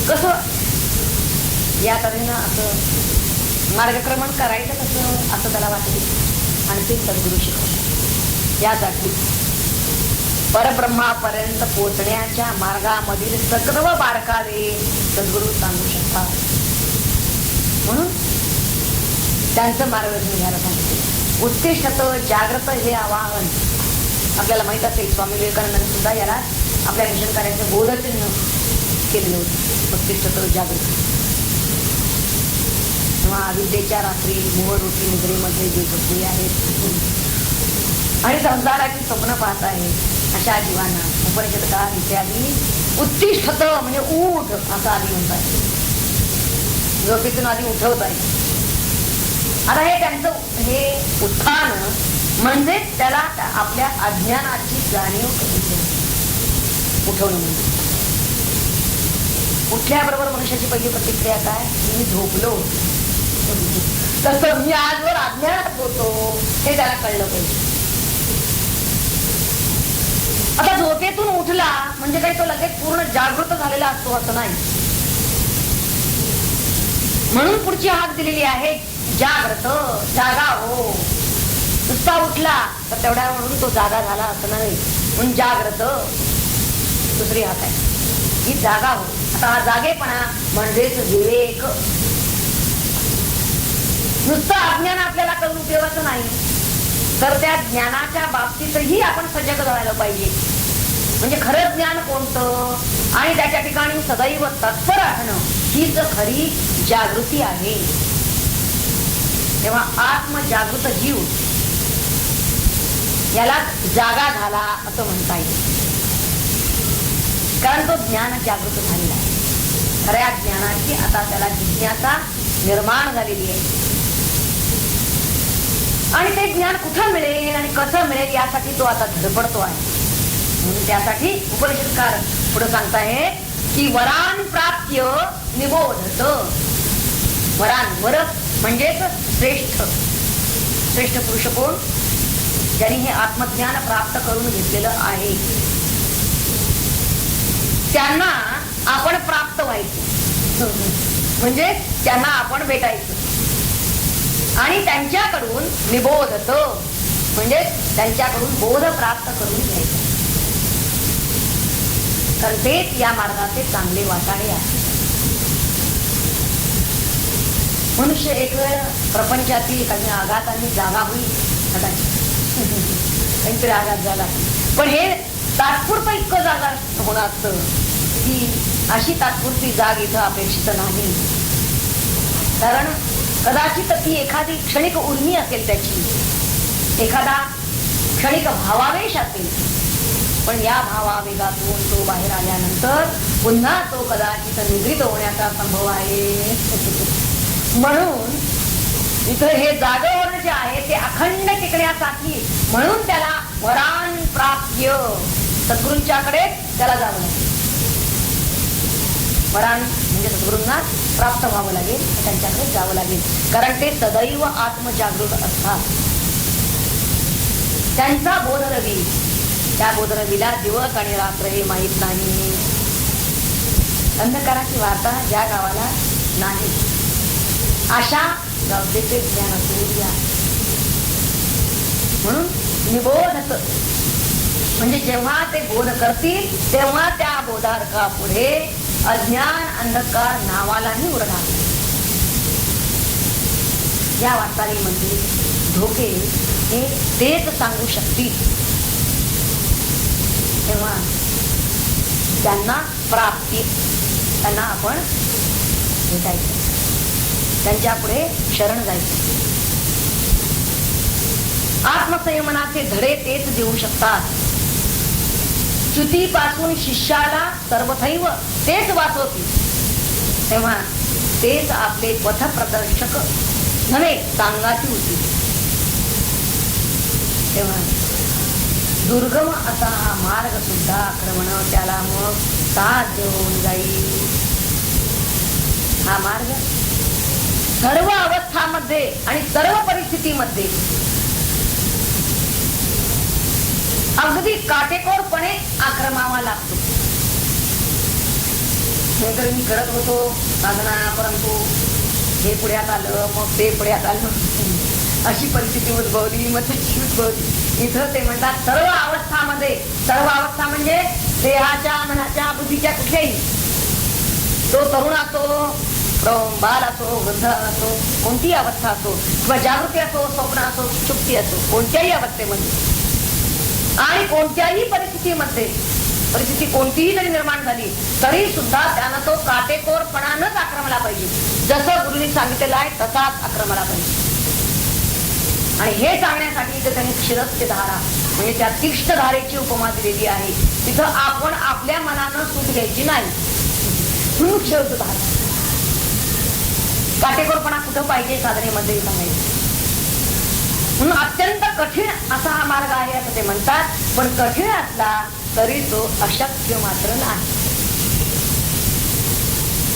कसं या तऱ्हेनं असं मार्गक्रमण करायचं कसं असं त्याला वाटले. आणि ते सद्गुरू शिकवतात. यासाठी परब्रह्मापर्यंत पोहोचण्याच्या मार्गामधील सर्व बारकावे सद्गुरू सांगू शकतात. म्हणून त्यांचं मार्गदर्शन घ्यायला सांगितलं. उत्तिष्ठत जागृत हे आवाहन आपल्याला माहित असेल. स्वामी विवेकानंद सुद्धा याला आपल्या मिशन कार्याचं बोधचिन्ह केलेलं होतं. उत्तिष्ठत जागृत किंवा अविद्येच्या रात्री मोहरूपी निद्रेमध्ये जे झोपले आहेत आणि संसाराची स्वप्न पाहत आहे अशा जीवांना उपनिषद काळ इत्यादी उत्तिष्ठत म्हणजे उठ असं आधी म्हणतात. झोपेतून आधी उठवत आहे. आता हे त्यांचं हे उत्थान म्हणजे त्याला आपल्या अज्ञानाची जाणीव उठवणं. म्हणजे उठल्याबरोबर मनुष्याची पहिली प्रतिक्रिया काय मी झोपलो तसं मी आजवर अज्ञानात होतो हे त्याला कळलं पाहिजे. आता झोपेतून उठला म्हणजे काही तो लगेच पूर्ण जागृत झालेला असतो असं नाही. म्हणून पुढची हाक दिलेली आहे जागृत जागा हो. नुसता उठला तर तेवढ्या म्हणून तो जागा झाला असं नाही. म्हणून जागृत दुसरी हाक आहे ही जागा हो. आता हा जागेपणा म्हणजेच विवेक. नुसतं अज्ञान आपल्याला करून उपयोगाचं नाही तर त्या ज्ञानाच्या बाबतीतही आपण सजग व्हायला पाहिजे. म्हणजे खरं ज्ञान कोणतं आणि त्याच्या ठिकाणी सदैव तत्पर असणं हीच खरी जागृती आहे. तेव्हा आत्मजागृत जीव याला जागा झाला असं म्हणता येईल. कारण तो ज्ञान जागृत झालेला आहे. खऱ्या ज्ञानाची आता त्याला जिज्ञासा निर्माण झालेली आहे. आणि ते ज्ञान कुठं मिळेल आणि कसं मिळेल यासाठी तो आता धडपडतो आहे. म्हणून त्यासाठी उपनिषदकार पुढे सांगताय की वरान प्राप्य निबोधत. वरान वर म्हणजेच श्रेष्ठ श्रेष्ठ पुरुष कोण ज्यांनी हे आत्मज्ञान प्राप्त करून घेतलेलं आहे त्यांना आपण प्राप्त व्हायचं. म्हणजे त्यांना आपण भेटायचं आणि त्यांच्याकडून निबोधत म्हणजे त्यांच्याकडून बोध प्राप्त करून घ्यायचा. तर तेच या मार्गाचे चांगले वाटाणे आहे. मनुष्य एक वेळ प्रपंचातील काही आघातांनी जागा होईल, काहीतरी आघात झाला, पण हे तात्पुरतं इतकं जागा होणार असतं की अशी तात्पुरती जाग इथं अपेक्षित नाही. कारण कदाचित ती एखादी क्षणिक उर्मी असेल, त्याची एखादा क्षणिक भावावेश असेल, पण या भावावेगातून तो बाहेर आल्यानंतर पुन्हा तो कदाचित निद्रित होण्याचा संभव आहे. म्हणून इथं हे जागे होणं जे आहे ते अखंड टिकण्यासाठी म्हणून त्याला वरान प्राप्य सद्गुरूंच्याकडे त्याला जावं लागेल. वरान म्हणजे सद्गुरूंना प्राप्त व्हावं लागेल, त्यांच्याकडे जावं लागेल. कारण ते सदैव आत्मजागृत असतात. त्यांचा बोधरवी, त्या बोधरवीला दिवस आणि रात्र हे माहीत नाही. अंधकाराची वार्ता ज्या गावाला नाही अशा गावचे ज्ञान सूर्य. म्हणून निबोधत म्हणजे जेव्हा ते बोध करतील तेव्हा त्या बोधार्का पुढे अज्ञान अंधकार नावालाही उरणार. या वाटचालीमध्ये धोके हे तेच सांगू शकतील. तेव्हा त्यांना प्राप्ती, त्यांना आपण भेटायचं, त्यांच्या पुढे शरण जायचं. आत्मसंयमनाचे धडे तेच देऊ शकतात. च्युतीपासून शिष्याला सर्वथैव तेच वाचवतील. तेव्हा तेच आपले पथप्रदर्शक नव्हे सांगाती होती. तेव्हा दुर्गम असा हा मार्ग सुद्धा आक्रमण त्याला मग साथ देऊन जाईल. हा मार्ग सर्व अवस्थामध्ये आणि सर्व परिस्थितीमध्ये अगदी काटेकोरपणे आक्रमावा लागतो. नाहीतर मी करत होतो साधना, परंतु हे पुढ्यात आलं, मग ते पुढ्यात आलं, अशी परिस्थिती उद्भवली, मग त्याची उद्भवली. इथं ते म्हणतात सर्व अवस्थामध्ये, सर्व अवस्था म्हणजे देहाच्या, मनाच्या, बुद्धीच्या कुठल्याही, तो तरुण असो, बाल असो, वृद्ध असो, कोणतीही अवस्था असो, किंवा जागृती असो, स्वप्न असो, सुप्ती असो, कोणत्याही अवस्थेमध्ये आणि कोणत्याही परिस्थितीमध्ये, परिस्थिती कोणतीही जरी निर्माण झाली तरी सुद्धा त्यानं तो काटेकोरपणानंच आक्रमला पाहिजे. जसं गुरुनी सांगितलेलं आहे तसाच आक्रमला पाहिजे. आणि हे सांगण्यासाठी इथं त्यांनी क्षीरस्य धारा म्हणजे त्या तीक्ष्ण धारेची उपमा दिलेली आहे. तिथं आपण आपल्या मनानं सूट घ्यायची नाही, म्हणून क्षीरस्य धारा. काटेकोरपणा कुठं पाहिजे साधनेमध्ये सांगायचं. म्हणून अत्यंत कठीण असा हा मार्ग आहे असं ते म्हणतात. पण कठीण असला तरी तो अशक्य मात्र नाही.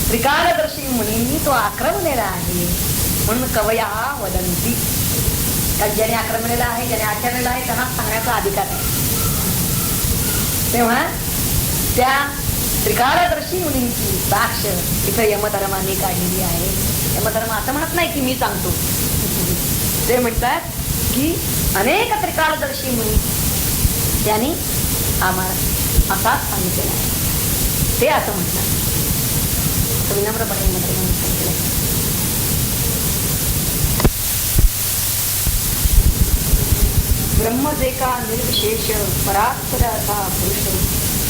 त्रिकालदर्शी मुनींनी तो आक्रमलेला आहे म्हणून कवया वदंती. ज्याने आक्रमलेला आहे, ज्याने आचरलेला आहे त्यांना सांगण्याचा अधिकार आहे. तेव्हा त्या त्रिकालदर्शी मुनींची साक्ष इथं यमधर्माने काढलेली आहे. यमधर्म असं म्हणत नाही की मी सांगतो, ते म्हणतात की अनेक त्रिकालदर्शी मुनी त्यांनी आम्हाला असाच सांगितलेला आहे. ते असं म्हणतात, विनम्रपणे सांगितलं. ब्रह्मदेका निर्विशेष परात्पराचा पुरुष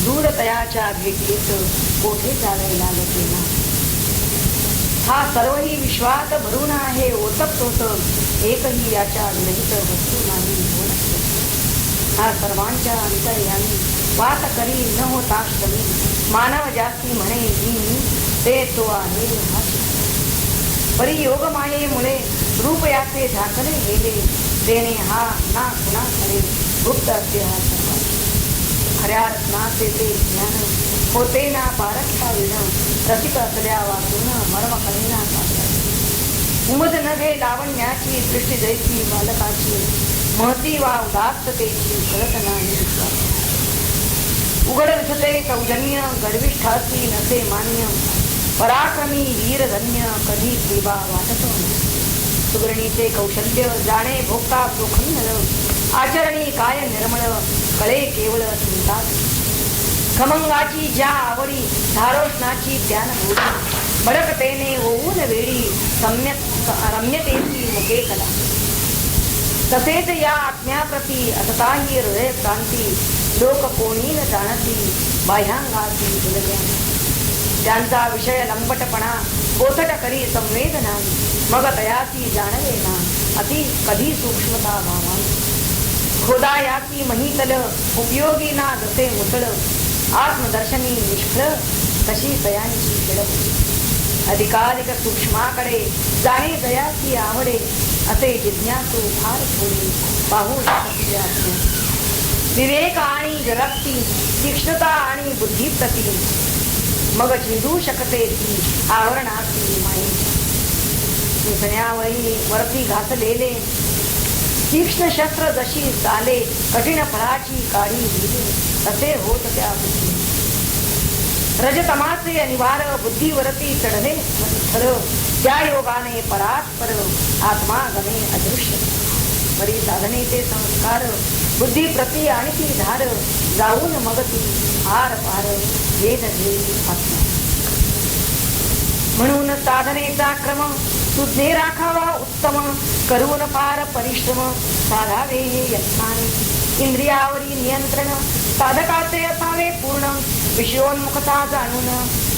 दूरतयाच्या भेटीत कोठे चालय लागते ना. हा सर्वही विश्वात भरून आहे ओतप्रोत, एकही याच्या विरहित वस्तू नाही. हा सर्वांच्या अंतर्यामी वात करी न होता कमी. मानव जास्ती म्हणे मी ते तो आहे हा. परी योग मायेमुळे रूप याचे झाकले गेले, देणे हा ना कुणा खरे गुप्त असे हा सर्व. खऱ्या रत्नाचे ते ज्ञान होते ना पारखता विण, रसिक असल्या वाचून मर्म कळेना साधला. उमद नव्हे लावण्याची दृष्टी जैसी बालकाची, महती वा उदात्ततेची कळत नाही. उघड विसते सौजन्य गडविष्ठाची नसे मान्य, पराक्रमी वीर धन्य कधी देवा वाटतो सुगरणीचे कौशल्य जाणे भोगता जोखंदळ आचरणी काय निर्मळ कळे केवळ चिंतात खमंगाची ज्या आवडी धारोष्णाची ज्ञान भोगी भडकतेने होऊन वेळी रम्यतेची मुखे कला तसेच या आत्म्याप्रती असताही हृदय क्रांती लोक कोणी न जाणती बाह्यांगाची दुर्ज्ञान त्यांचा विषय लंबटपणा बोथट करी संवेदना मग तयाची जाणवे ना अति कधी सूक्ष्मता भावा खोदायाची महितल उपयोगी ना जसे मुसळ आत्मदर्शनी निष्फळ तशी दयांची झडप अधिकाधिक सूक्ष्माकडे जाणे दयाची आवडे असे जिज्ञासू फार थोडी पाहू शकते आज्ञा विवेक आणि विरक्ती तीक्ष्णता आणि बुद्धिप्रती मग झिंजू शकते ती आवरणाची माई निसण्यावरी वरती घातलेले तीक्ष्ण शस्त्र जशी चाले कठीण फळाची काढी दिली तसे होत त्या बुद्धी रजतमाचे अनिवार बुद्धीवरती चढले खर त्या योगाने परात्पर आत्मा गणे अदृश्य परी साधनेचे संस्कार बुद्धी प्रती आणि ती धार जाऊन मग ती आर पार वेद घेई आत्मा म्हणून साधनेचा क्रम तुझे राखावा उत्तम करून फार परिश्रम साधावे हे यत्नाने इंद्रियावरी नियंत्रण साधकाचे असावे पूर्ण विषयोन्मुखता जाणून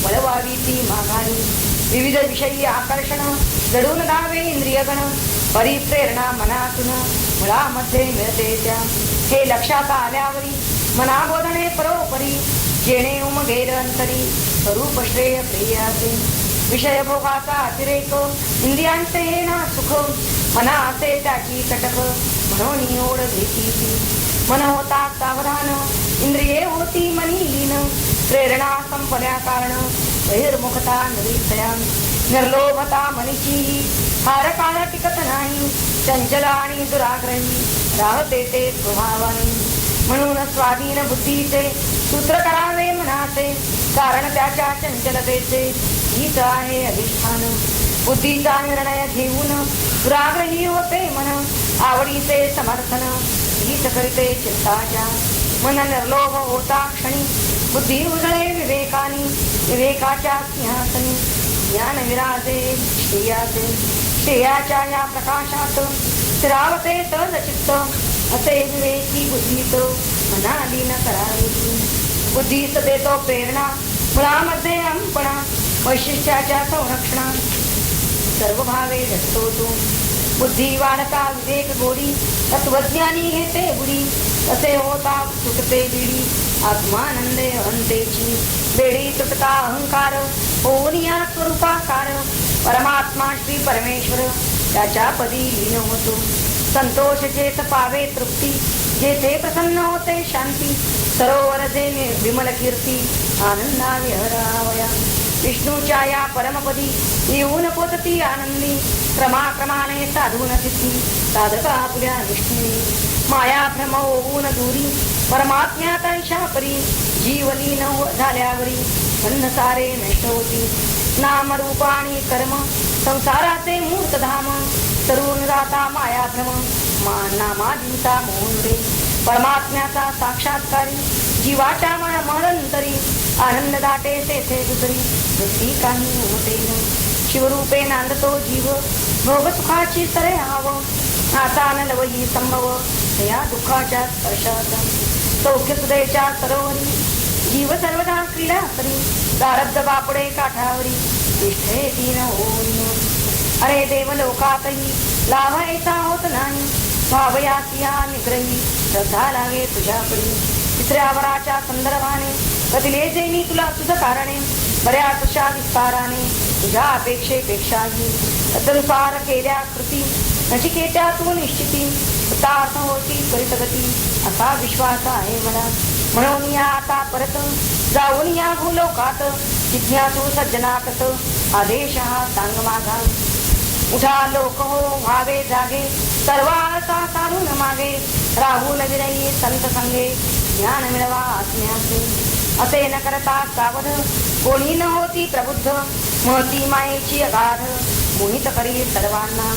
वळवावी ती माघारी विविध विषयी आकर्षण जडून दावे इंद्रियगण परिप्रेरणा मनातून मुळामध्ये मिळते त्या हे लक्षात आल्यावरी मनाबोधणे परोपरी जेणे उमगेल अंतरी स्वरूप श्रेय प्रियाचे विषय भोगाचा अतिरेक इंद्रियांचे हे ना सुख मना असे त्याची तटक म्हणून ओढ भीती मन होता सावधान इंद्रिये होती मनी लीन प्रेरणा संपल्या कारण बहिर्मुखता निरीक्षया निर्लोभता मनीची फार काळ टिकत नाही चंचल आणि दुराग्रही राहते ते स्वभावाने म्हणून स्वाधीन बुद्धीचे सूत्र करावे मनाचे कारण त्याच्या चंचलतेचे हीच आहे अधिष्ठान बुद्धीचा निर्णय घेऊन दुराग्रही होते मन आवडीचे समर्थन हीच करीते चित्ताच्या मन निर्लोभ होता क्षणी बुद्धी उजळे विवेकानी विवेकाच्या सिंहासनी ज्ञान विराजे श्रेयाचे श्रेयाच्या या प्रकाशात स्थिरावते तद चित्त असे विवेकी बुद्धीत मनालीन करावे बुद्धीस देतो प्रेरणा मुळामध्ये अंपणा वैशिष्ट्याच्या संरक्षणा सर्व भावे धरतो तो बुद्धी वाढता विवेक गोडी तत्वज्ञानी घेते बुडी तसे होता सुटते बिडी आत्मानंदे अहंतेची बेडी तुटता अहंकार होऊन या स्वरूपाकार परमात्मा श्री परमेश्वर त्याच्या पदी लीन होतो संतोष जेथ पावे तृप्ती जेथे प्रसन्न होते शांती सरोवर जे विमल कीर्ती आनंदा विहरावया विष्णूच्या या परमपदी येऊन पोचती आनंदी क्रमाक्रमाने साधून सिद्धी साधका आपल्या विष्णू माया भ्रम होऊन दूरी परमात्म्यात अंशा परी जीवलीन झाल्यावरी बंध सारे नष्ट होती नाम रूप आणि कर्म संसाराचे मूर्त धाम तरुण जाता माया भ्रम नामाधींचा मोहन रे परमात्म्याचा साक्षात्कारी जीवाच्या मरणंतरी आनंद दाटे तेथे दुसरी वृत्ती काही होते शिवरूपे नांदतो जीव भोग सुखाची सरे हाव आता न लवही संभव या दुःखाच्या स्पर्शात सौख्य सुदेच्या सरोवरी जीव सर्वदा क्रीडा करी प्रारब्ध बापडे काठावरी तिष्ठे दीन होऊन अरे देव लोकातही लाभायचा होत नाही भावयासिया निग्रही श्रद्धा लागे तुझ्याकडे तिसऱ्या वराच्या संदर्भाने कदिले जे मी तुला तुझ कारणे बऱ्याचशा विस्ताराने तुझ्या अपेक्षेपेक्षाही तदनुसार केल्या कृती नचिकेत्यातून निश्चिती कृतार्थ होती परितगती असा विश्वास आहे मला म्हणून या आता परत जाऊन या भूलोकात जिज्ञासू सज्जनाकत आदेश हा सांग माझा उठा लोक हो व्हावे जागे सर्व आळसा सारून मागे राहून विरही संत संगे ज्ञान मिळवा आत्म्याचे असे न करता सावध कोणी न होती प्रबुद्ध महती मायेची अगाध मोहित करी सर्वांना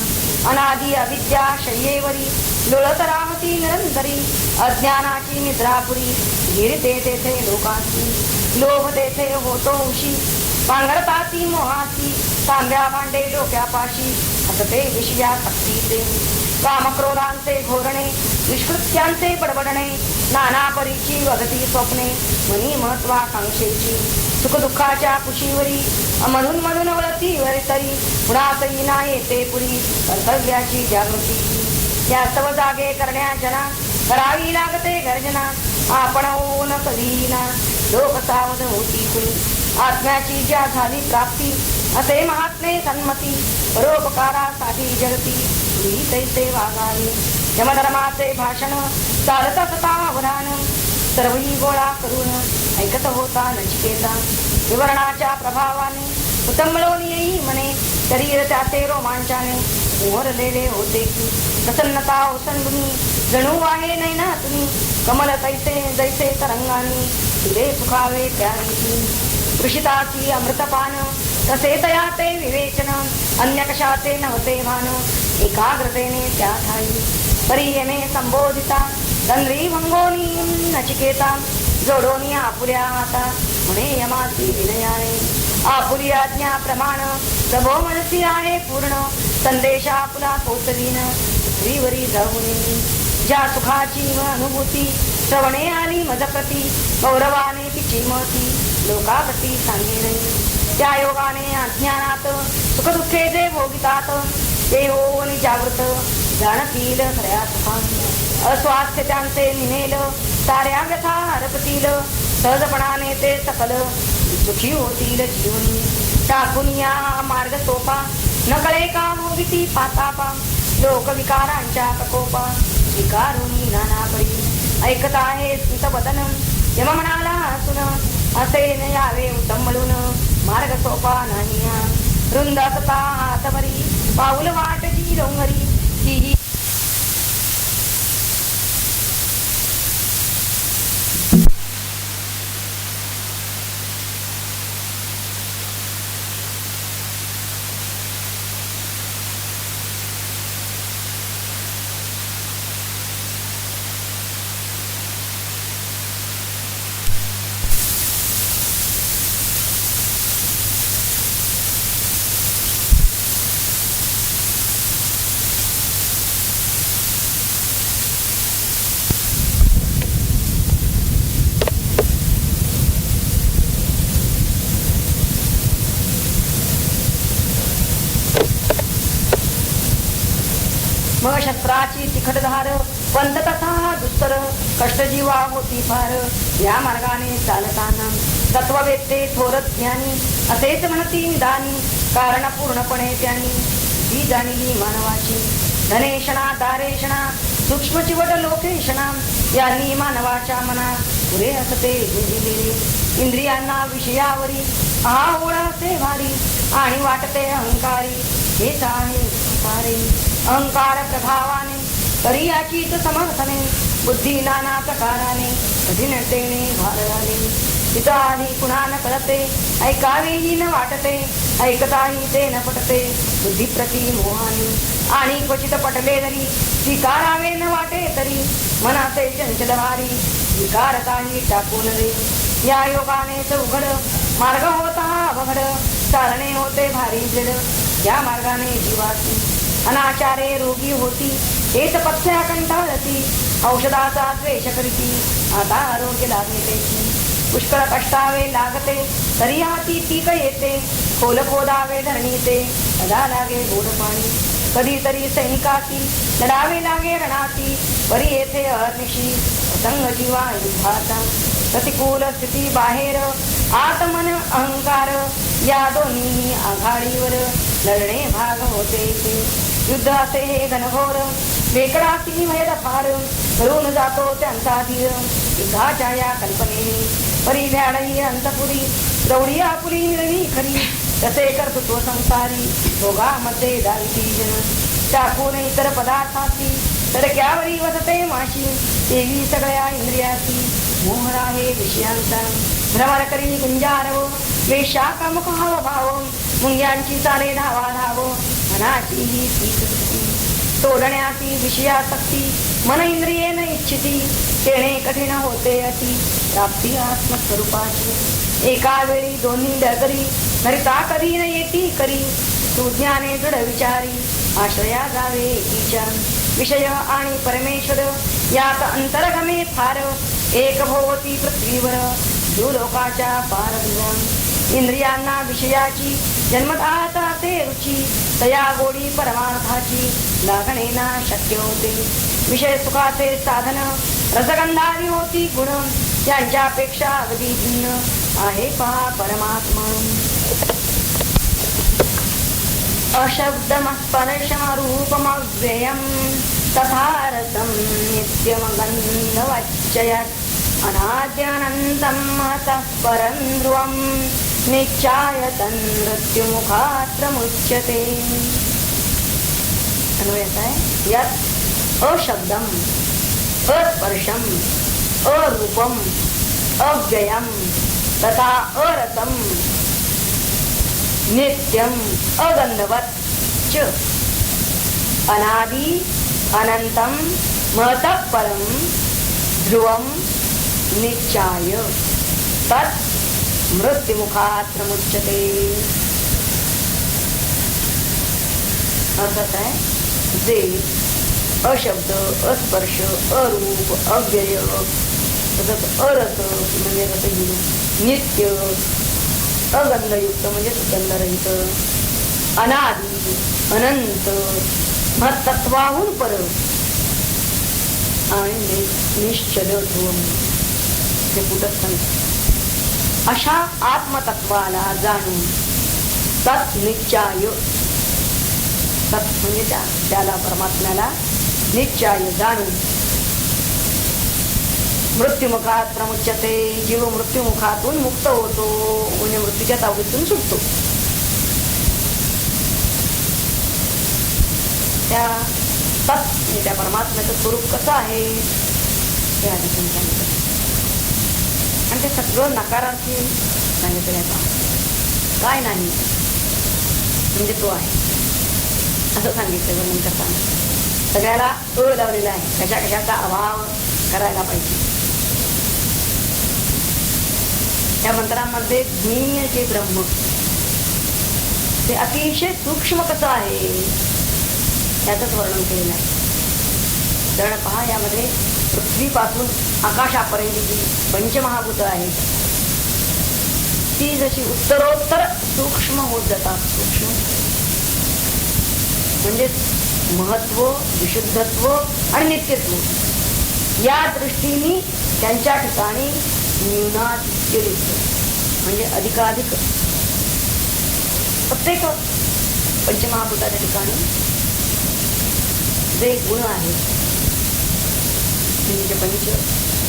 अनादि अविद्या शय्येवरी लोळत राहती निरंतरी अज्ञानाची निद्रापुरी गिरते तेथे लोकांची लोभ तेथे होतो उशी पांघरताती मोहाची तांब्या भांडे डोक्यापाशी हसते विषया सक्तीचे कामक्रोधांचे घोरणे दुष्कृत्यांचे बडबडणे नाना परीची वगती स्वप्ने मनी महत्वाकांक्षेची सुखदुःखाच्या कुशीवरी मधून मधून वळती वरतरी पुन्हातही ना येते पुरी कर्तव्याची जागृती या सर्व जागे करण्या जना करावी लागते गर्जना आपण होऊन कधी ना लोक सावध होती कुणी आत्म्याची ज्या झाली प्राप्ती असे महात्मे सन्मती परोपकारासाठी जगती तैसे वागावे यमधर्माचे भाषण चालत असता अवधान सर्वही गोळा करून ऐकत होता नचिकेता विवरणाच्या प्रभावाने उतंबळून येई मने शरीर त्याचे रोमांचाने मोहरलेले होते की प्रसन्नता ओसंडुनी जणू आहे नैना तुम्ही कमल तैसे जैसे तरंगानी तिले सुखावे प्यारी कृषिताची अमृतपान तसे तया ते विवेचन अन्य कशाचे नव्हते भान एकाग्रतेने त्या ठाई परियेने संबोधिता तंद्री भंगोनी नचिकेता जोडोनी आपुल्या हाता म्हणे यमाची विनयाने आपुली आज्ञा प्रमाण प्रभो मनसी आहे पूर्ण संदेशा आपुला पोचवीन श्रीवरी जाऊन ज्या सुखाची अनुभूती श्रवणे आली मजप्रती गौरवाने तिची मती लोकापती सांगेन त्या योगाने अज्ञानात सुखदुःखे जे भोगितात ते होऊन जागृत जाणतील खऱ्या सुखांत अस्वास्थ्य त्यांचे निमेल साऱ्या व्यथा हरपतील सहजपणाने ते सकल सुखी होतील जीवनी टाकून या मार्ग सोपा नकळे का भोगिती पातापा लोकविकारांच्या प्रकोपा विकारुनी नाना परी ऐकत आहे स्मितवदन यम म्हणाला हसून असे न यावे उतंबळून मार्ग सोपा नाही वृंद असता हातभरी पाऊल वाट जी डोंगरी ही मग शस्त्राची तिखट धार पंत तथा दुस्तर कष्ट जीवा होती फार या मार्गाने चालताना तत्ववेत्ते थोरत ज्ञानी असेच म्हणती निदानी कारण पूर्णपणे त्यांनी ती जाणली मानवाची धनेषणा दारेषणा सूक्ष्म चिवट लोकेषणा यांनी मानवाच्या मना पुरे असते जिंकलेली इंद्रियांना विषयावरी हा ओळाचे भारी आणि वाटते अहंकारी हेच आहे सारे अहंकार प्रभावाने तरी याचीच समर्थने बुद्धी नाना प्रकाराने कठीणतेने भारले तिथं आधी पुन्हा न कळते ऐकावेही न वाटते ऐकताही ते न पटते बुद्धी प्रति मोहाने आणि क्वचित पटले तरी स्वीकारावे न वाटे तरी मनाचे चंचल भारी विकारताही टाकून रे या योगानेच उघड मार्ग होता अवघड चालणे होते भारी जड या मार्गाने जीवाची अनाचारे रोगी होती हेच पथ्या कंटाळती औषधाचा द्वेष करीती आता आरोग्य लागले त्याची पुष्कळ कष्टावे लागते तरी हाती पीक येते खोल खोदावे धरणीचे अदा लागे गोड पाणी कधीतरी सैनिकाची लढावे लागे रणाची परी येथे अहर्निशी प्रसंग जीवा युद्धाचा प्रतिकूल स्थिती बाहेर आत्मन अहंकार या दोन्ही आघाडीवर लढणे भाग होते युद्ध असे हे घनघोर वेकडाची भयद फार करून जातो त्यांचा धीर युद्धाच्या या कल्पनेने परी भ्याडही अंतपुरी प्रौढी आपुली निरवी खरी तसे कर्तृत्व संसारी भोगामध्ये दाविती जन टाकून इतर पदार्थाची तडक्यावरी वसते माशी देवी सगळ्या इंद्रियाची मोहर आहे विषयांचा भ्रमर करी गुंजारव वेशा कामुक हाव भाव मुंग्यांची चाले धावा धाव मनाची ही तीच तोडण्याची विषयासक्ती मन इंद्रिये न इच्छिती खेणे कठीण होते अति प्राप्ती आत्मस्वरूपाची एका वेळी दोन्ही डगरी धरिता कधी न येती करी सुज्ञाने दृढ विचारी आश्रया जावे एकीच्या विषय आणि परमेश्वर यात अंतर्गमे फार एक भोवती पृथ्वीवर लोकाच्या पार इंद्रियांना विषयाची जन्मदात असे रुची तया गोडी परमार्थाची लागणे ना शक्य होते विषय सुखाचे साधन रसगंधारी होती गुण त्यांच्यापेक्षा अगदी भिन्न आहे पहा परमात्मा अशब्दमस्पर्शमरूपमव्ययम् तथा रसं नित्यमगन्धवच्चयत् अनाद्यनन्तं महतः परं ध्रुवं निश्चायतं मृत्युमुखात् प्रमुच्यते. अन्वय असा आहे यात अशब्दम अस्पर्शम अरूपम अव्ययम तथा अरसम नित्यम अगंधवत च अनादि अनंतम महतः परम ध्रुवम निश्चाय तत् मृत्युमुखात् प्रमुच्यते. अर्थ आहे जे अशब्द अस्पर्श अरूप अव्यय तसंच अरस म्हणजे रसहीन नित्य अगंधयुक्त म्हणजे सुगंधरहित अनादि अनंत महत्त्वाहून पर आणि निश्चल ध्रुवम हे पुटस्थान अशा आत्मतत्वाला जाणून तत् निश्चाय तत् म्हणजे त्याला परमात्म्याला निश्चाय जाणून मृत्युमुखात प्रमुच्यते जीव मृत्युमुखातून मुक्त होतो म्हणजे मृत्यूच्या तावडीतून सुटतो. त्या तत् त्या परमात्म्याचं स्वरूप कसं आहे हे आधी सांगितलं आणि ते सगळं नकारार्थी सांगितलं आहे. काय नाही म्हणजे तो आहे असं सांगितलं वर्णन करताना सगळ्याला लावलेला आहे कशा कशाचा अभाव करायला पाहिजे. या मंत्रामध्ये ज्ञेय जे ब्रह्म ते अतिशय सूक्ष्म कसं आहे याचंच वर्णन केलेलं आहे. कारण पहा यामध्ये पृथ्वीपासून आकाशापर्यंत जी पंचमहाभूत आहेत ती जशी उत्तरोत्तर सूक्ष्म होत जातात सूक्ष्म म्हणजे महत्व विशुद्धत्व आणि नित्यत्व या दृष्टीने त्यांच्या ठिकाणी न्यूनाधिक्य म्हणजे अधिकाधिक प्रत्येक पंचमहाभूताच्या ठिकाणी जे गुण आहेत म्हणजे पंच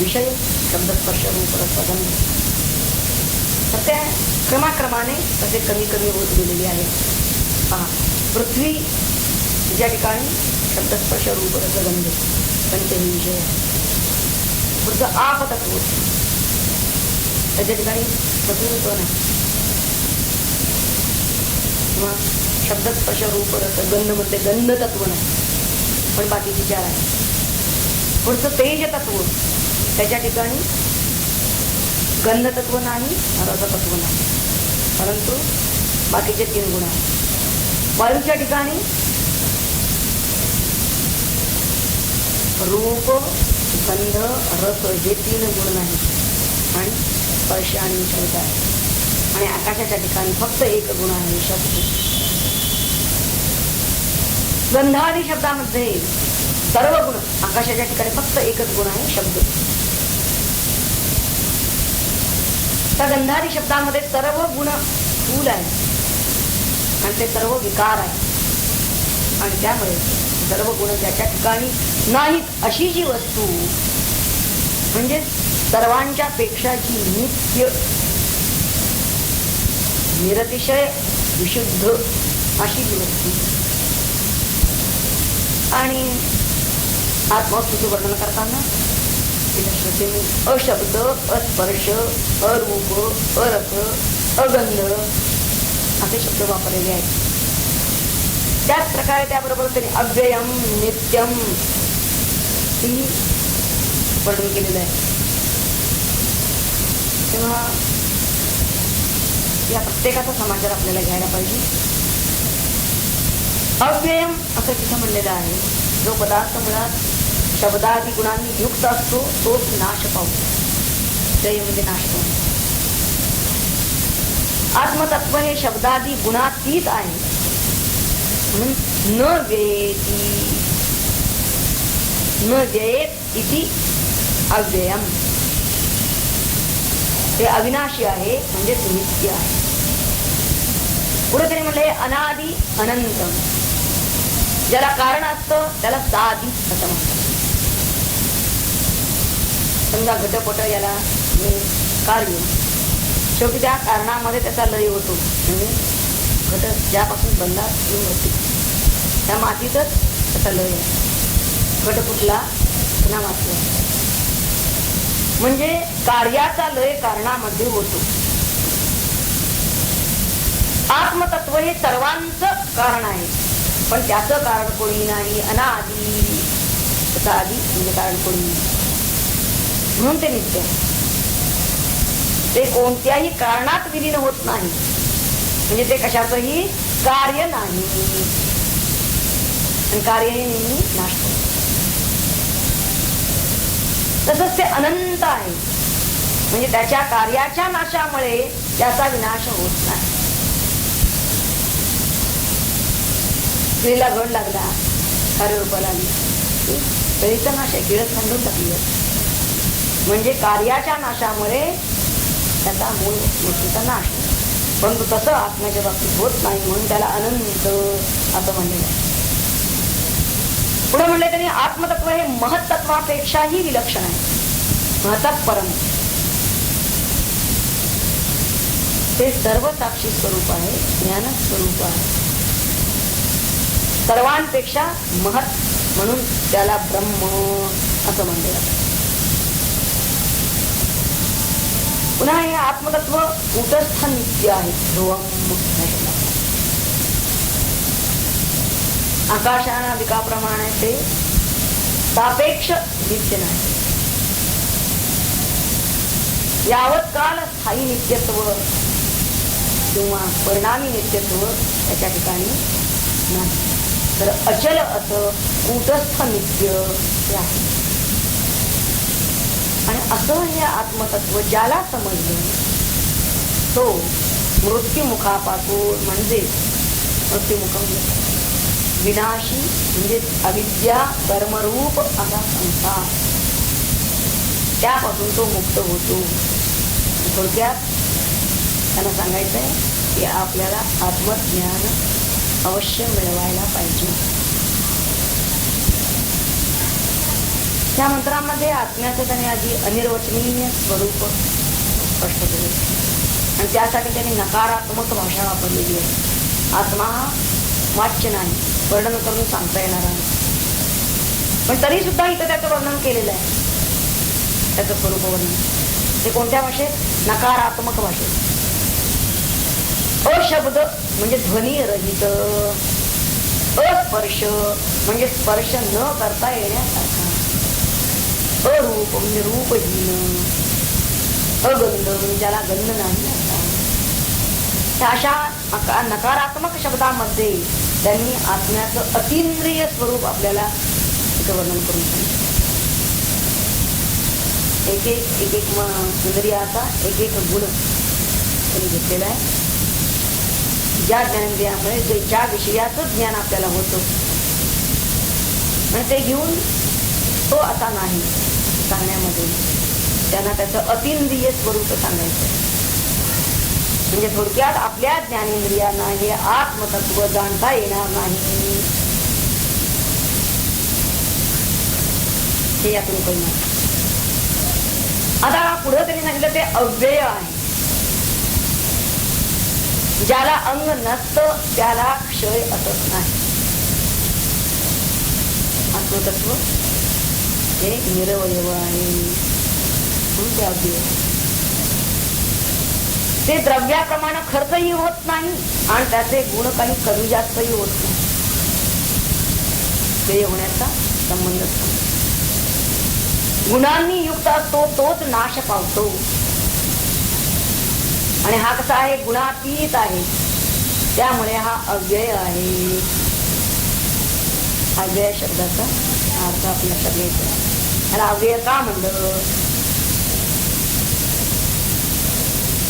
विषय शब्दस्पर्श रूप रसगंध तर त्या क्रमाक्रमाने तसे कमी कमी होत गेलेली आहेत. पहा पृथ्वी ज्या ठिकाणी शब्दस्पर्श रूप रसगंध पंचही विषय पुढचं आपतत्व त्याच्या ठिकाणी पृथ्वीत्व नाही किंवा शब्दस्पर्श रूप रसगंध मध्ये गंधतत्व नाही पण बाकीची चार आहे. पुढचं तेज तत्व त्याच्या ठिकाणी गंधतत्व नाही रसतत्व नाही परंतु बाकीचे 3 गुण आहेत. वायूच्या ठिकाणी रूप गंध रस हे 3 गुण नाही आणि स्पर्श आणि विषयता आहे. आणि आकाशाच्या ठिकाणी फक्त 1 गुण आहे शब्द. गंधादी शब्दामध्ये सर्व गुण आकाशाच्या ठिकाणी फक्त 1च गुण आहे शब्द. त्या गंधादी शब्दामध्ये सर्व गुण स्थूल आहे आणि ते सर्व विकार आहे आणि त्यामुळे सर्व गुण ज्याच्या ठिकाणी नाहीत अशी जी वस्तू म्हणजे सर्वांच्या पेक्षा जी नित्य निरतिशय विशुद्ध अशी जी वस्तू आणि आत्मवस्तूचं वर्णन करताना अशब्द अस्पर्श अरूप अरस अगंध असे शब्द वापरलेले आहेत. त्याच प्रकारे त्याबरोबर त्यांनी अव्ययम, नित्यम ही वर्णन केलेलं आहे. तेव्हा या प्रत्येकाचा समाचार आपल्याला घ्यायला पाहिजे. अव्ययम असं तिथं म्हणलेलं आहे, जो पदार्थ मुळात शब्दादी गुणांनी युक्त असतो तोच नाश पावतो. व्यय म्हणजे नाश पावतो. आत्मतत्व हे शब्दादी गुणातीत आहे म्हणून न व्ययेति, न व्ययेत इति अव्ययम. ते अविनाशी आहे म्हणजे नित्य आहे. पुढे तरी म्हणले अनादि अनंत. ज्याला कारण असतं त्याला साधी असं म्हणतात. समजा घटपट याला कार्य, शेवटी त्या कारणामध्ये त्याचा लय होतो. म्हणजे घट ज्यापासून बनला होती त्या मातीतच त्याचा लय आहे. घट कुठला पुन्हा माती आहे. म्हणजे कार्याचा लय कारणामध्ये होतो. आत्मतत्व हे सर्वांचं कारण आहे, पण त्याचं कारण कोणी नाही. अनादि, त्याचा आधी म्हणजे कारण कोणी नाही, म्हणून ते नित्य आहे. ते कोणत्याही कारणात विलीन होत नाही, म्हणजे ते कशाचंही कार्य नाही आणि कार्यही नेहमी नाश होत. तसंच ते अनंत आहे, म्हणजे त्याच्या कार्याच्या नाशामुळे त्याचा विनाश होत नाही. स्त्रीला घड लागला, कार्यरूपाला आली, तरीचा नाश आहे, किडच खंडून टाकली, म्हणजे कार्याच्या नाशामुळे त्याचा मूळ गोष्टीचा नाश. परंतु तसं आत्म्याच्या बाबतीत होत नाही, म्हणून त्याला अनंत असं म्हणलेलं आहे. पुढे म्हणले त्यांनी आत्मतत्व हे महत्त्वापेक्षाही विलक्षण आहे. महतः परम, ते सर्व साक्षी स्वरूप आहे, ज्ञान स्वरूप आहे, सर्वांपेक्षा महत्, म्हणून त्याला ब्रह्म असं म्हणले जातं. पुन्हा हे आत्मतत्व कुटस्थ नित्य आहे. ध्रुवम, आकाशानादिकाप्रमाणे ते सापेक्ष नित्य नाही. यावत काल स्थायी नित्यत्व किंवा परिणामी नित्यत्व त्याच्या ठिकाणी नाही, तर अचल असं कूटस्थ नित्य आहे. आणि असं हे आत्मतत्व ज्याला समजलं तो मृत्युमुखापासून, म्हणजे मृत्युमुख विनाशी म्हणजे अविद्या कर्मरूप असा संसार, त्यापासून तो मुक्त होतो. थोडक्यात त्यांना सांगायचंय की आपल्याला आत्मज्ञान अवश्य मिळवायला पाहिजे. त्या मंत्रामध्ये आत्म्याचं त्याने आधी अनिर्वचनीय स्वरूप स्पष्ट केले आणि त्यासाठी त्यांनी नकारात्मक भाषा वापरलेली आहे. आत्मा वाच्य नाही, वर्णन करून सांगता येणार आहे, पण तरी सुद्धा इथं त्याचं वर्णन केलेलं आहे. त्याचं स्वरूप वर्णन ते कोणत्या भाषेत? नकारात्मक भाषेत. अशब्द म्हणजे ध्वनी रहित, अस्पर्श म्हणजे स्पर्श न करता येण्यासारखा, अरूप म्हणजे रूपहीन, अगंध म्हणजे ज्याला गंध नाही असा. अशा नकारात्मक शब्दामध्ये त्यांनी आत्म्याचं अतींद्रिय स्वरूप आपल्याला इथं वर्णन करून सांगितलं. एक एक इंद्रियाचा एक एक गुण त्यांनी घेतलेला आहे. ज्या ज्ञानेंद्रियामुळे ज्या विषयाचं ज्ञान आपल्याला होतं आणि ते घेऊन तो असा नाही सांगण्यामध्ये त्यांना त्याचं अतींद्रिय स्वरूप सांगायचं. म्हणजे थोडक्यात आपल्या ज्ञानेंद्रियांना हे आत्मतत्व जाणता येणार नाही, हे यातून कळणार. आता पुढे तरी सांगितलं ते अव्यय आहे. ज्याला अंग नसतं त्याला क्षय असत नाही. आत्मतत्व हे निरवयव आहे म्हणून ते अव्यय. ते द्रव्याप्रमाणे खर्चही होत नाही आणि त्याचे गुण काही कमी जास्तही होत नाही. ते होण्याचा संबंध गुणांनी युक्त असतो तोच नाश पावतो. आणि हा कसा आहे? गुणातीत आहे, त्यामुळे हा अव्यय आहे. अव्यय शब्दाचा अर्थ आपल्या सगळ्याचा. आणि अव्यय का म्हणलं?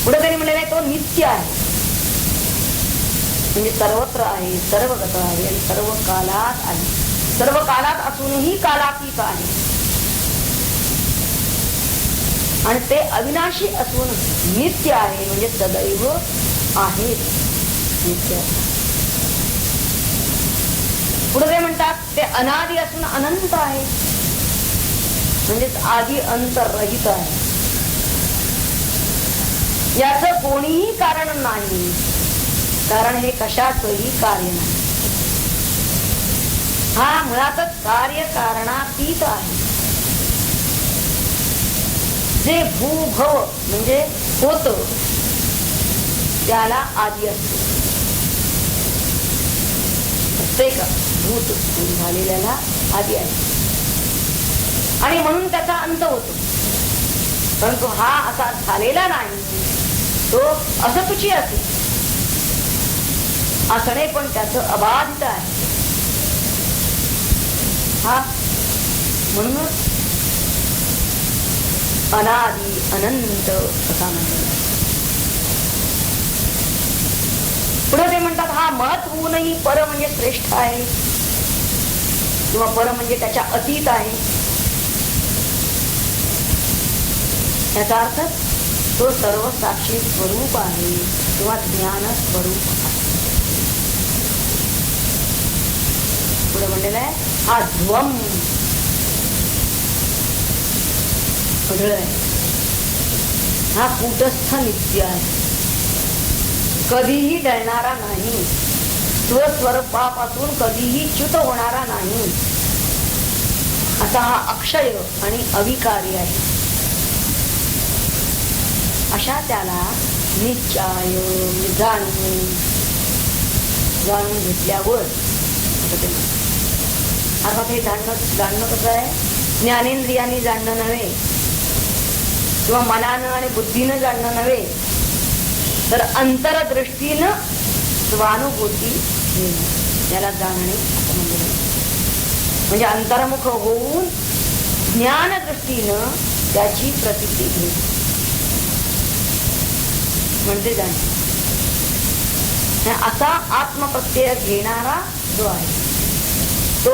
पुढे तरी म्हणलेला आहे तो नित्य आहे, म्हणजे सर्वत्र आहे, सर्वगत आहे आणि सर्व कालात आहे. सर्व कालात असूनही कालातीत आहे आणि ते अविनाशी असून नित्य आहे, म्हणजे सदैव आहे नित्य. पुढे ते म्हणतात ते अनादि असून अनंत आहे, म्हणजेच आदि अंत रहित आहे. याचं कोणीही कारण नाही, कारण हे कशाचंही कार्य नाही. हा मुळातच कार्य कारणातीत आहे. जे भूभव म्हणजे होत त्याला आदि असतो. प्रत्येक भूत झालेल्याला आदि आहे आणि म्हणून त्याचा अंत होतो. परंतु हा असा झालेला नाही, तो असतुची असे असणे पण त्याचं अबाधित आहे. हा म्हणूनच अनादि अनंत असा म्हणतो. पुढे ते म्हणतात हा मत होऊनही पर म्हणजे श्रेष्ठ आहे किंवा पर म्हणजे त्याच्या अतीत आहे. याचा अर्थ तो सर्व साक्षी स्वरूप आहे किंवा ज्ञान स्वरूप आहे. पुढे म्हणलेला आहे हा ध्वम आहे, हा कूटस्थ नित्य आहे, कधीही डळणारा नाही, स्वस्वरूपापासून कधीही च्युत होणारा नाही, असा हा अक्षय आणि अविकारी आहे. अशा त्याला निश्चय जाणून घेतल्यावर आता हे जाणणं कसं आहे? ज्ञानेंद्रियांनी जाणणं नव्हे किंवा मनानं आणि बुद्धीनं जाणणं नव्हे, तर अंतरदृष्टीनं स्वानुभूती याला जाणणे असं म्हणलं. म्हणजे अंतर्मुख होऊन ज्ञानदृष्टीनं त्याची प्रतीती घेणे म्हणजे जाणणे. असा आत्मप्रत्यय घेणारा जो आहे तो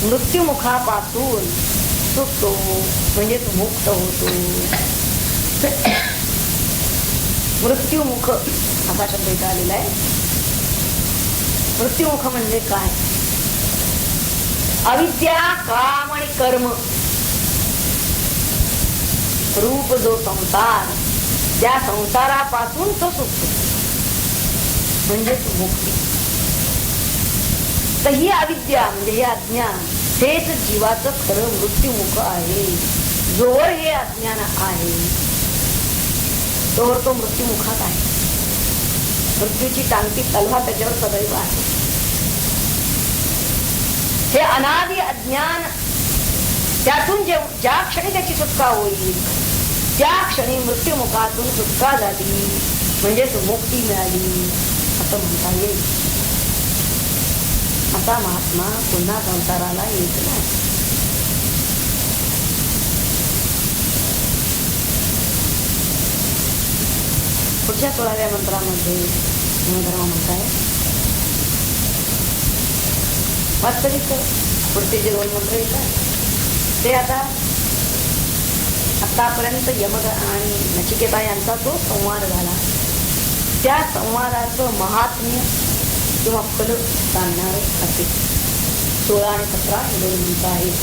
मृत्युमुखापासून सुटतो, म्हणजेच मुक्त होतो. मृत्युमुख असा शब्द इथं आलेला आहे. मृत्युमुख म्हणजे काय? अविद्या, काम आणि कर्म रूप जो संसार, त्या संसारापासून तो सुटतो, म्हणजेच मुक्ती. तर ही अविद्या म्हणजे हे अज्ञान हेच जीवाचं खरं मृत्युमुख आहे. जोवर हे अज्ञान आहे तोवर तो मृत्युमुखात आहे. मृत्यूची टांगती तलवार त्याच्यावर सदैव आहे. हे अनादि अज्ञान त्यातून ज्या क्षणी त्याची सुटका होईल त्या क्षणी मृत्युमुखातून सुटका झाली, म्हणजेच मुक्ती मिळाली असं म्हणता येईल. असा महात्मा पुन्हा संसाराला येत नाही. पुढच्या 16व्या मंत्रामध्ये धर्म म्हणताय वास्तविक पुढचे जे 2 मंत्र येतात ते आतापर्यंत यमक आणि नचिकेता यांचा जो संवाद झाला त्या संवादाचं महात्म्य किंवा फल सांगणार असे 16 आणि 17 हे 2 मंत्र आहेत.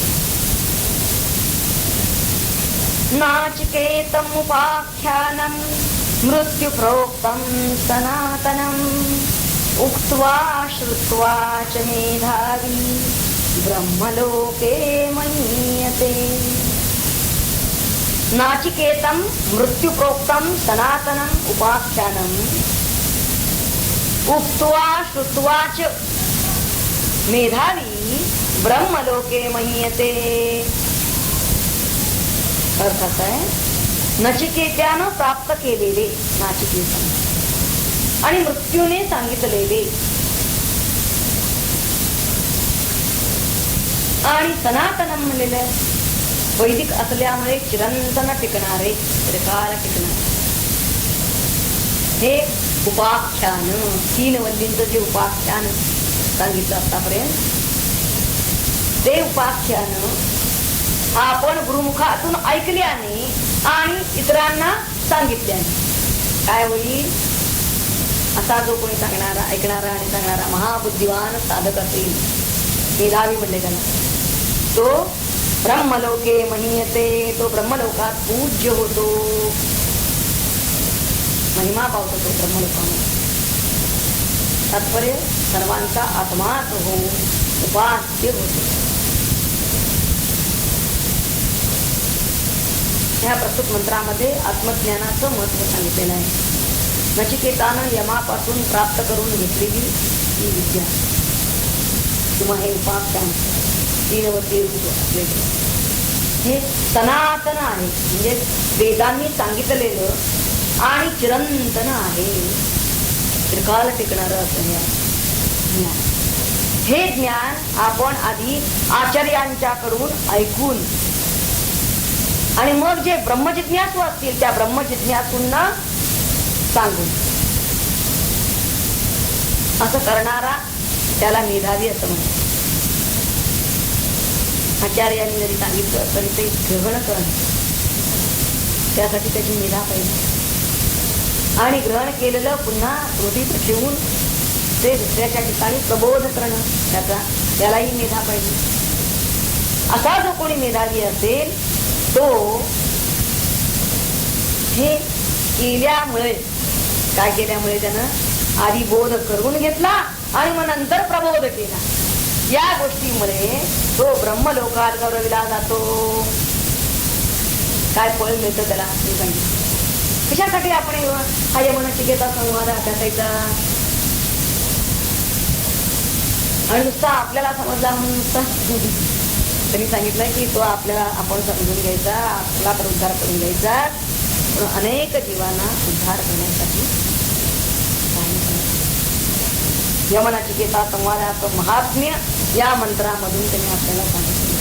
नाचिकेतमुपाख्यानम् मृत्यु प्रोक्तं सनातनम् उक्त्वा श्रुत्वा च मेधावी ब्रह्मलोके महीयते. नाचिकेतं मृत्युप्रोक्तं सनातनम् उपाख्यानम् उक्त्वा श्रुत्वा च मेधावी ब्रह्मलोके महीयते. अर्थ असा आहे, नचिकेत्यानं प्राप्त केलेले नाचिकेतन आणि मृत्यूने सांगितलेले आणि सनातनम म्हणलेलं वैदिक असल्यामुळे चिरंतन टिकणारे, चिरकाल टिकणारे हे उपाख्यान, 3 वल्लींचं जे उपाख्यान सांगितलं आतापर्यंत, ते उपाख्यान आपण गुरुमुखातून ऐकल्याने आणि इतरांना सांगितल्याने काय होईल? असा जो कोणी सांगणारा, ऐकणारा आणि सांगणारा महाबुद्धिवान साधक असेल, मेधावी म्हणले त्याला, तो ब्रह्मलोके महीयते, तो ब्रह्मलोकात पूज्य होतो, महिमा पावतो तो ब्रह्मलोकामध्ये. तात्पर्य सर्वांचा आत्माच होऊन उपास्य होतो. ह्या प्रस्तुत मंत्रामध्ये आत्मज्ञानाचं महत्व सांगितलेलं आहे. नचिकेतानं यमापासून प्राप्त करून घेतलेली ही विद्या किंवा हे उपाख्यान 3 वल्ली असलेले हे सनातन आहे, म्हणजे वेदांनी सांगितलेलं आणि चिरंतन आहे, चिरकाल टिकणारं असं हे ज्ञान. हे ज्ञान आपण आधी आचार्यांच्याकडून ऐकून आणि मग जे ब्रह्मजिज्ञासू असतील त्या ब्रह्मजिज्ञासूंना सांगून असं करणारा त्याला मेधावी असं म्हणतात. आचार्यांनी जरी सांगितलं तरी ते ग्रहण करणं, त्यासाठी त्याची मेधा पाहिजे आणि ग्रहण केलेलं पुन्हा हृदीत ठेवून ते दुसऱ्याच्या ठिकाणी प्रबोध करणं, त्यालाही मेधा पाहिजे. असा जो कोणी मेधावी असेल तो हे केल्यामुळे, काय केल्यामुळे, त्यानं आधी बोध करून घेतला आणि मग नंतर प्रबोध केला. या गोष्टीमुळे तो ब्रह्मलोकात गौरविला जातो. काय फळ मिळतं त्याला मी सांगितलं. कशासाठी आपण हा यमनचिकेता संवाद अभ्यासायचा? आणि नुसता आपल्याला समजला म्हणून नुसता त्यांनी सांगितलंय की तो आपल्याला आपण समजून घ्यायचा, आपला तर उद्धार करून घ्यायचा, पण अनेक जीवांना उद्धार करण्यासाठी यमनचिकेता संवादाचं महात्म्य या मंत्रामधून त्यांनी आपल्याला सांगितलं.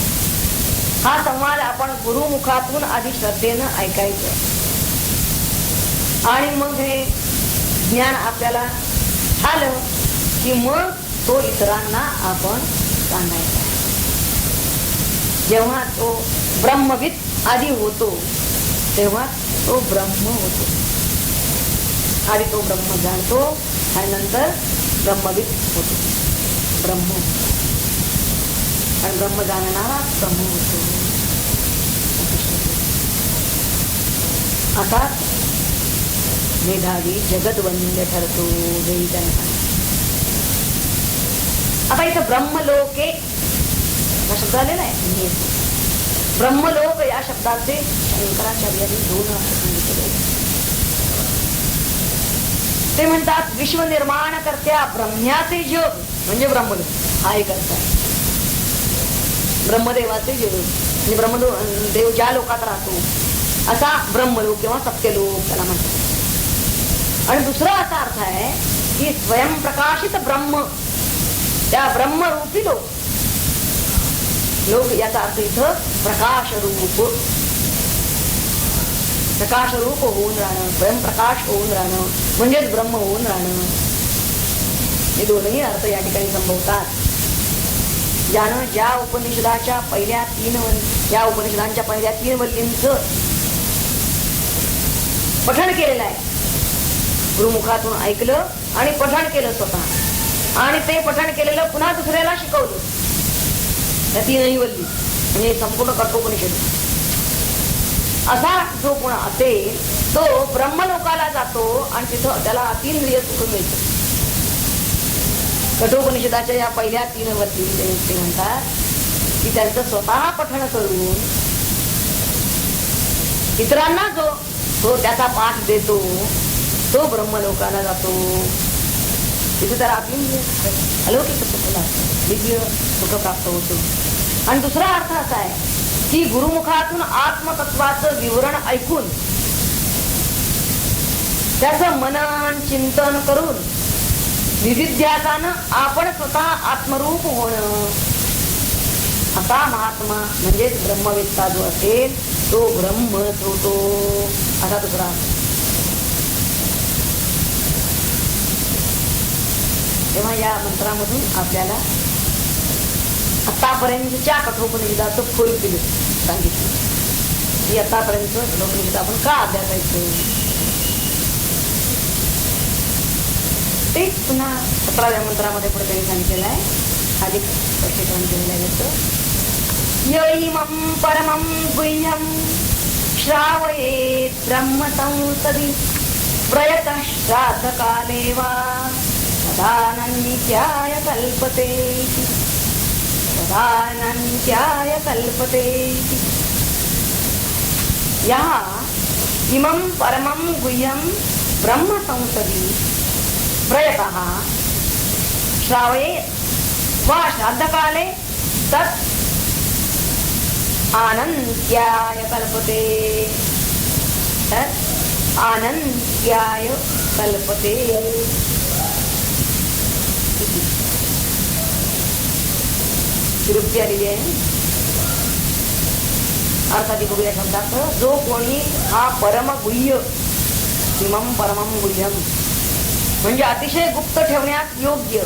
हा संवाद आपण गुरुमुखातून आधी श्रद्धेनं ऐकायचं आणि मग हे ज्ञान आपल्याला झालं की मग तो इतरांना आपण सांगायचा. जेव्हा तो ब्रह्मविद आधी होतो तेव्हा तो ब्रह्म होतो. आधी तो ब्रह्म जाणतो आणि नंतर ब्रह्मविद होतो. ब्रह्म आणि ब्रह्म जाणणारा ब्रह्म होतो. आता मेधावी जगद्वंद्य ठरतो. देवी त्यांना आता इथं ब्रह्मलोके हा शब्द आलेला आहे. ब्रह्मलोक या शब्दाचे शंकराचार्यांनी 2 अर्थ सांगितले. ते म्हणतात विश्व निर्माण करत्या ब्रह्म्याचे जग म्हणजे ब्रह्मलोक हा एक अर्थ आहे. ब्रह्मदेवाचे जग म्हणजे ब्रह्मदेव ज्या लोकात राहतो असा ब्रह्मलोक किंवा सत्यलोक त्याला म्हणतात. आणि दुसरा असा अर्थ आहे की स्वयंप्रकाशित ब्रह्म, त्या ब्रह्मरूपी लोक याचा अर्थ इथं प्रकाशरूप, प्रकाशरूप होऊन राहणं, स्वयंप्रकाश होऊन राहणं म्हणजेच ब्रह्म होऊन राहणं. हे दोनही अर्थ या ठिकाणी संभवतात. ज्यानं ज्या उपनिषदाच्या पहिल्या 3 या उपनिषदांच्या पहिल्या 3 वल्लींचं पठण केलेलं आहे, गुरुमुखातून ऐकलं आणि पठण केलं स्वतः, आणि ते पठण केलेलं पुन्हा दुसऱ्याला शिकवलं. त्या 3ही वल्ली म्हणजे संपूर्ण कठोपनिषद. असा जो कोण असेल तो ब्रह्मलोकाला जातो आणि तिथं त्याला अतींद्रिय सुख मिळतं. कठोपनिषदाच्या या पहिल्या 3 वल्ली ते म्हणतात की त्यांचं स्वतः पठण करून इतरांना जो तो त्याचा पाठ देतो तो ब्रह्मलोकाला जातो. तिथे तर आपली अलौकिक सुख लागतं, दिव्य सुख प्राप्त होतो. आणि दुसरा अर्थ असा आहे की गुरुमुखातून आत्मतत्वाचं विवरण ऐकून त्याचं मनन चिंतन करून विविध्यासानं आपण स्वतः आत्मरूप होणं. असा महात्मा म्हणजेच ब्रह्मवेत्ता जो असेल तो ब्रह्मच होतो, असा दुसरा. तेव्हा या मंत्रामधून आपल्याला आतापर्यंतच्या कठोपनिषदाचं फळ दिलं, सांगितलं की आतापर्यंत कठोपनिषद आपण का अभ्यासायचं. तेच पुन्हा 17व्या मंत्रामध्ये पुढे त्यांनी सांगितलेलं आहे, अधिक स्पष्टीकरण केलेलं आहे त्याचं. यैमं परमं गुह्यं श्रावयेत् ब्रह्मसंसदि प्रयतः श्राद्धकाले वा तदानन्त्याय कल्पते तदानन्त्याय कल्पते. या इमं परमं गुह्यं ब्रह्मसंसदि प्रयतः श्रावयेत् वा श्राद्धकाले तत् आनन्त्याय कल्पते तत् आनन्त्याय कल्पते. तिरुप्ती आलेली आहे. अर्थात बघूया शब्दाचं. जो कोणी हा परमगुह्य, इमं परमं गुह्यम म्हणजे अतिशय गुप्त ठेवण्यास योग्य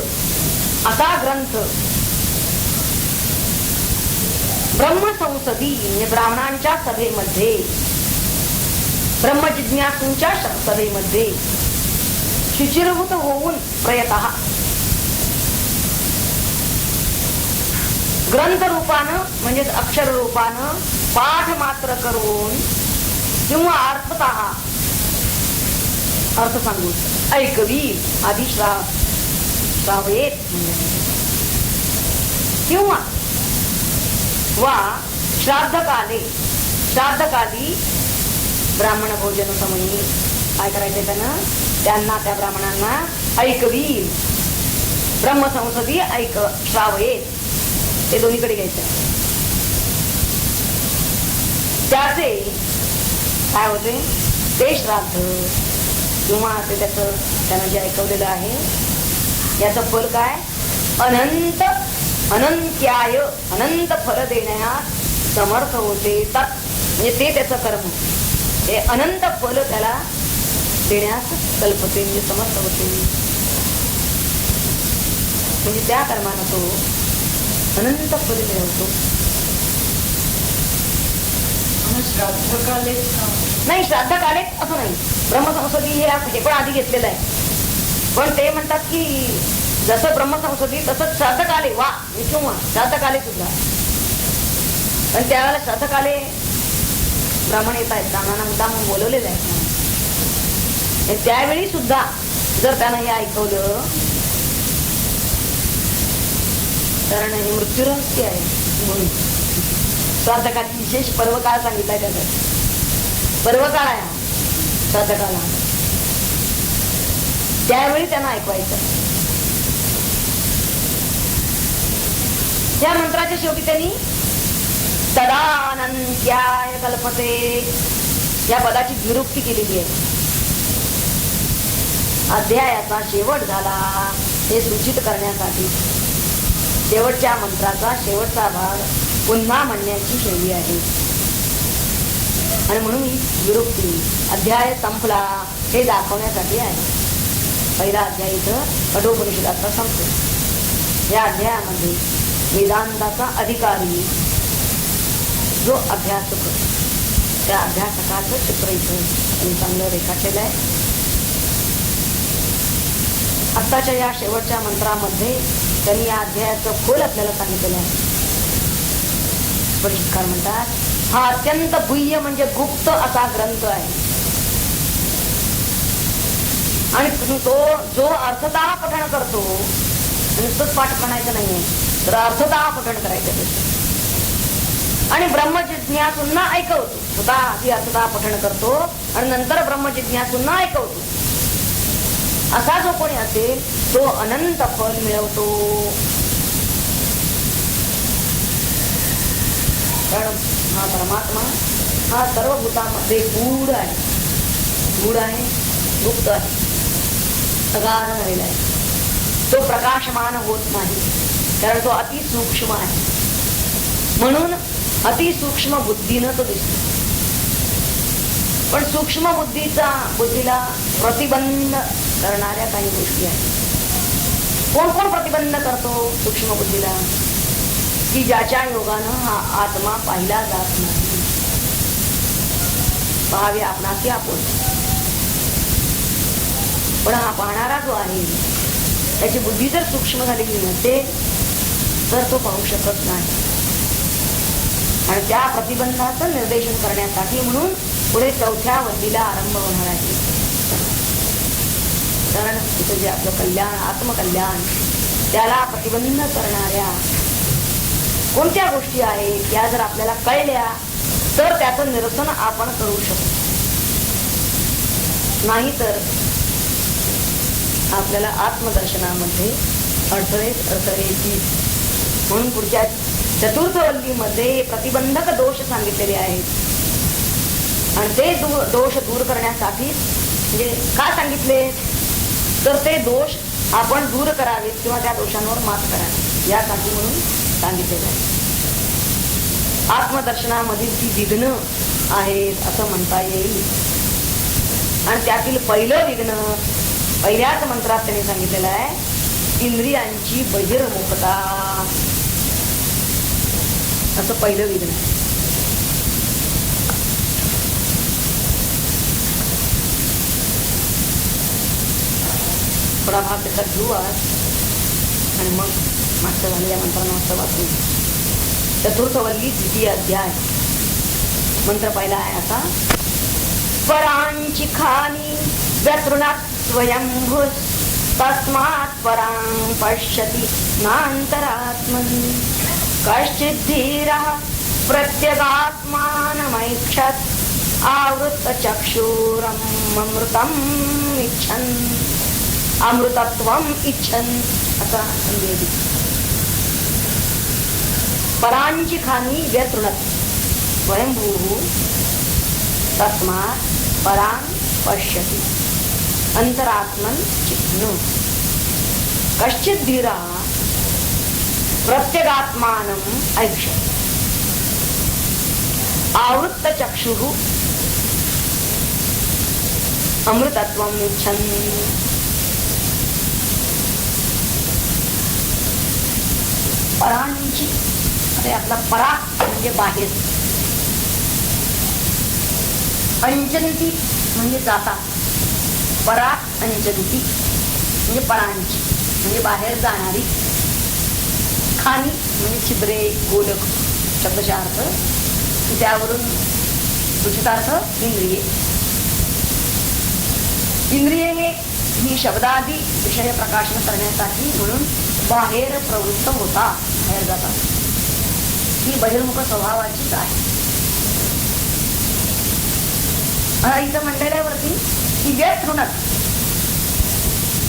असा ग्रंथ ब्रह्मसंसदी म्हणजे ब्राह्मणांच्या सभेमध्ये, ब्रह्मजिज्ञासूंच्या सभेमध्ये शुचिरभूत होऊन प्रयतः ग्रंथ रूपानं म्हणजे अक्षर रूपानं पाठ मात्र करून किंवा अर्थतः अर्थ सांगून ऐकवी आधी श्रावयेत किंवा वा श्राद्धकाले श्राद्धकाली ब्राह्मण भोजन समयी काय करायचं त्यानं त्यांना त्या ब्राह्मणांना ऐकवी ब्रह्मसंसदी ऐक श्रावयेत ते दोन्हीकडे घ्यायचं. त्याचे काय होते ते श्राद्ध किंवा ते त्यानं जे ऐकवलेलं आहे याचं फल काय अनंत अनंत्याय अनंत फल देण्यास समर्थ होते. म्हणजे ते त्याचं कर्म ते अनंत फल त्याला देण्यास कल्पते म्हणजे समर्थ होते. म्हणजे त्या कर्मानं तो अनंत फल मिळवतो. श्राद्धकाले नाही श्राद्धकाले असं नाही. ब्रह्मसंसदी हे पण आधी घेतलेलं आहे. पण ते म्हणतात की जसं ब्रह्मसंसदी तसंच श्राद्धकाले वा किंवा श्राद्धकाले सुद्धा. पण त्यावेळेला श्राद्धकाले ब्राह्मण येत आहेत, ब्राह्मणांना मुद्दाम बोलवलेलं आहे. त्यावेळी सुद्धा जर त्यानं हे ऐकवलं कारण हे मृत्यूरहस्य आहे म्हणून श्राद्धकाळी विशेष पर्वकाळ सांगितलाय. त्याचा पर्वकाळ आहे हा श्राद्धकाळ. त्यावेळी त्यांना ऐकवायचं. या मंत्राच्या शेवटी त्यांनी तदानन्त्याय कल्पते या पदाची विरुक्ती केलेली आहे. अध्यायाचा शेवट झाला हे सूचित करण्यासाठी शेवटच्या मंत्राचा शेवटचा भाग पुन्हा म्हणण्याची शैली आहे. आणि म्हणून ही विरुक्ती अध्याय संपला हे दाखवण्यासाठी आहे. पहिला अध्याय इथं कठोपनिषदाचा संपतो. या अध्यायामध्ये वेदांताचा अधिकारी जो अभ्यासक त्या अभ्यासकाचं चित्र इथं चांगलं रेखाटलेलं आहे. आत्ताच्या या शेवटच्या मंत्रामध्ये त्यांनी या अध्यायाचं खोल आपल्याला सांगितलेलं आहे. परिष्कार म्हणतात हा अत्यंत गुह्य म्हणजे गुप्त असा ग्रंथ आहे. आणि तो जो अर्थतः पठण करतो नुसतंच पाठ म्हणायचं नाहीये तर अर्थतः पठण करायचं. आणि ब्रह्मजिज्ञासूंना ऐकवतो. स्वतः आधी अर्थता पठण करतो आणि नंतर ब्रह्मजिज्ञासूंना ऐकवतो. असा जो कोणी असेल तो अनंत फल मिळवतो. कारण हा परमात्मा हा सर्व भूतांमध्ये गूढ आहे, गूढ आहे, गुप्त आहे, अगाध झालेला आहे. तो प्रकाशमान होत नाही, कारण तो अतिसूक्ष्म आहे. म्हणून अतिसूक्ष्म बुद्धीनं तो दिसतो. पण सूक्ष्म बुद्धीला प्रतिबंध करणाऱ्या काही गोष्टी आहेत. कोण कोण प्रतिबंध करतो सूक्ष्म बुद्धीला? की ज्याच्या योगानं हा आत्मा पाहिला जात नाही. पाहावे आपणास आपण. पण हा पाहणारा जो आहे त्याची बुद्धी जर सूक्ष्म झालेली नसेल तर तो पाहू शकत नाही. आणि त्या प्रतिबंधाचं निर्देशन करण्यासाठी म्हणून पुढे 4थ्या वल्लीला आरंभ होणार आहे. कारण तिथे जे आपलं कल्याण, आत्मकल्याण, त्याला प्रतिबंध करणाऱ्या कोणत्या गोष्टी आहेत या जर आपल्याला कळल्या तर त्याचं निरसन आपण करू शकतो. नाही तर आपल्याला आत्मदर्शनामध्ये अडथळे येतील. म्हणून पुढच्या 4th वल्लीमध्ये प्रतिबंधक दोष सांगितलेले आहेत. आणि ते दोष दूर करण्यासाठी म्हणजे का सांगितले तर ते दोष आपण दूर करावेत किंवा त्या दोषांवर मात करावी यासाठी म्हणून सांगितलेलं आहे. आत्मदर्शनामधील ती विघ्न आहेत असं म्हणता येईल. आणि त्यातील पहिलं विघ्न पहिल्याच मंत्रात त्यांनी सांगितलेलं आहे, इंद्रियांची बहिर्मुखता असं पहिलं विघ्न. थोडा भाग त्याचा घेऊ आज आणि मग मागच्या झालेल्या मंत्रांना असं वाचू. 4th वल्ली 2य अध्याय. मंत्र पहिला आहे असा, परांची खानी व्यतृणात् स्वयंभू तस्मात् परां पश्यति नान्तरात्मनि कश्चित् धीरः प्रत्यगात्मानमैक्षत् आवृत्तचक्षुरमृतम् इच्छन् अमृतत्वम् इच्छन् असा संदेश. परांची खानी व्यतृणत् स्वयंभू तस्मात् परां पश्यति अंतरात्मन चित्नु कश्चित् धीरः प्रत्यगात्मानम् ऐक्षत् आवृत्तचक्षुः अमृतत्वम् इच्छन्. परांची अरे आपला परा म्हणजे बाहेर, अंजंती म्हणजे जाता, परा अंजंती म्हणजे परांची म्हणजे बाहेर जाणारी, खानी म्हणजे छिद्रे गोलक शब्दशः अर्थ, त्यावरून उचितार्थ इंद्रिये. इंद्रिये ही शब्दादी विषय प्रकाशन करण्यासाठी म्हणून बाहेर प्रवृत्त होता, बाहेर जातात. ही बहिर्मुख स्वभावाचीच आहे. इथं मंडळावरती ही व्यतृणत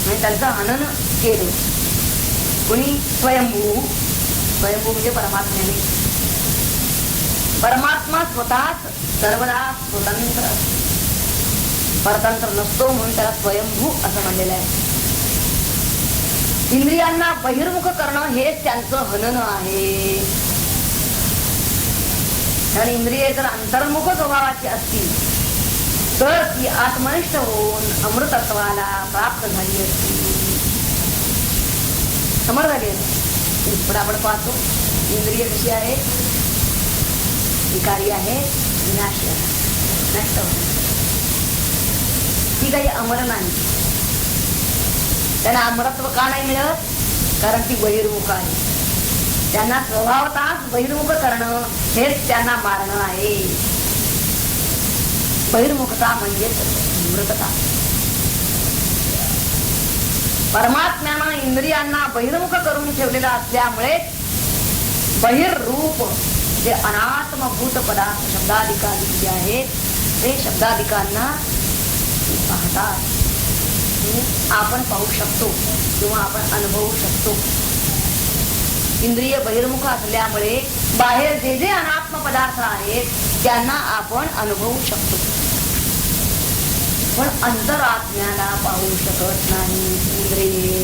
म्हणजे त्यांचं हनन केलं. कोणी? स्वयंभू. स्वयंभू म्हणजे परमात्म्याने. परमात्मा स्वतःच सर्वदा स्वतंत्र, परतंत्र नसतो म्हणून त्याला स्वयंभू असं म्हणलेलं आहे. इंद्रियांना बहिर्मुख करणं हेच त्यांचं हनन आहे. आणि इंद्रिये जर अंतर्मुख स्वभावाची असतील तर ती आत्मनिष्ठ होऊन अमृतत्वाला प्राप्त झाली असती. समज झाली असती. पण आपण पाहतो इंद्रिय कशी आहे, विकारी आहे, विनाशी आहे, नष्ट होते. ती काही अमर नाही. त्यांना अमरत्व का नाही मिळत? कारण ती बहिर्मुख आहे. त्यांना स्वभावतःच बहिर्मुख करणं हेच त्यांना मारणं आहे. बहिर्मुखता म्हणजेच मृतता. परमात्म्यानं इंद्रियांना बहिर्मुख करून ठेवलेलं असल्यामुळे बहिर्रूप जे अनात्मभूत पदार्थ शब्दाधिकाधिक जे आहेत ते शब्दाधिकांना पाहतात, आपण पाहू शकतो किंवा आपण अनुभवू शकतो. इंद्रिय बहिर्मुख असल्यामुळे बाहेर जे जे अनात्म पदार्थ आहेत त्यांना आपण अनुभवू शकतो, पण अंतरात्म्याला पाहू शकत नाही. इंद्रिये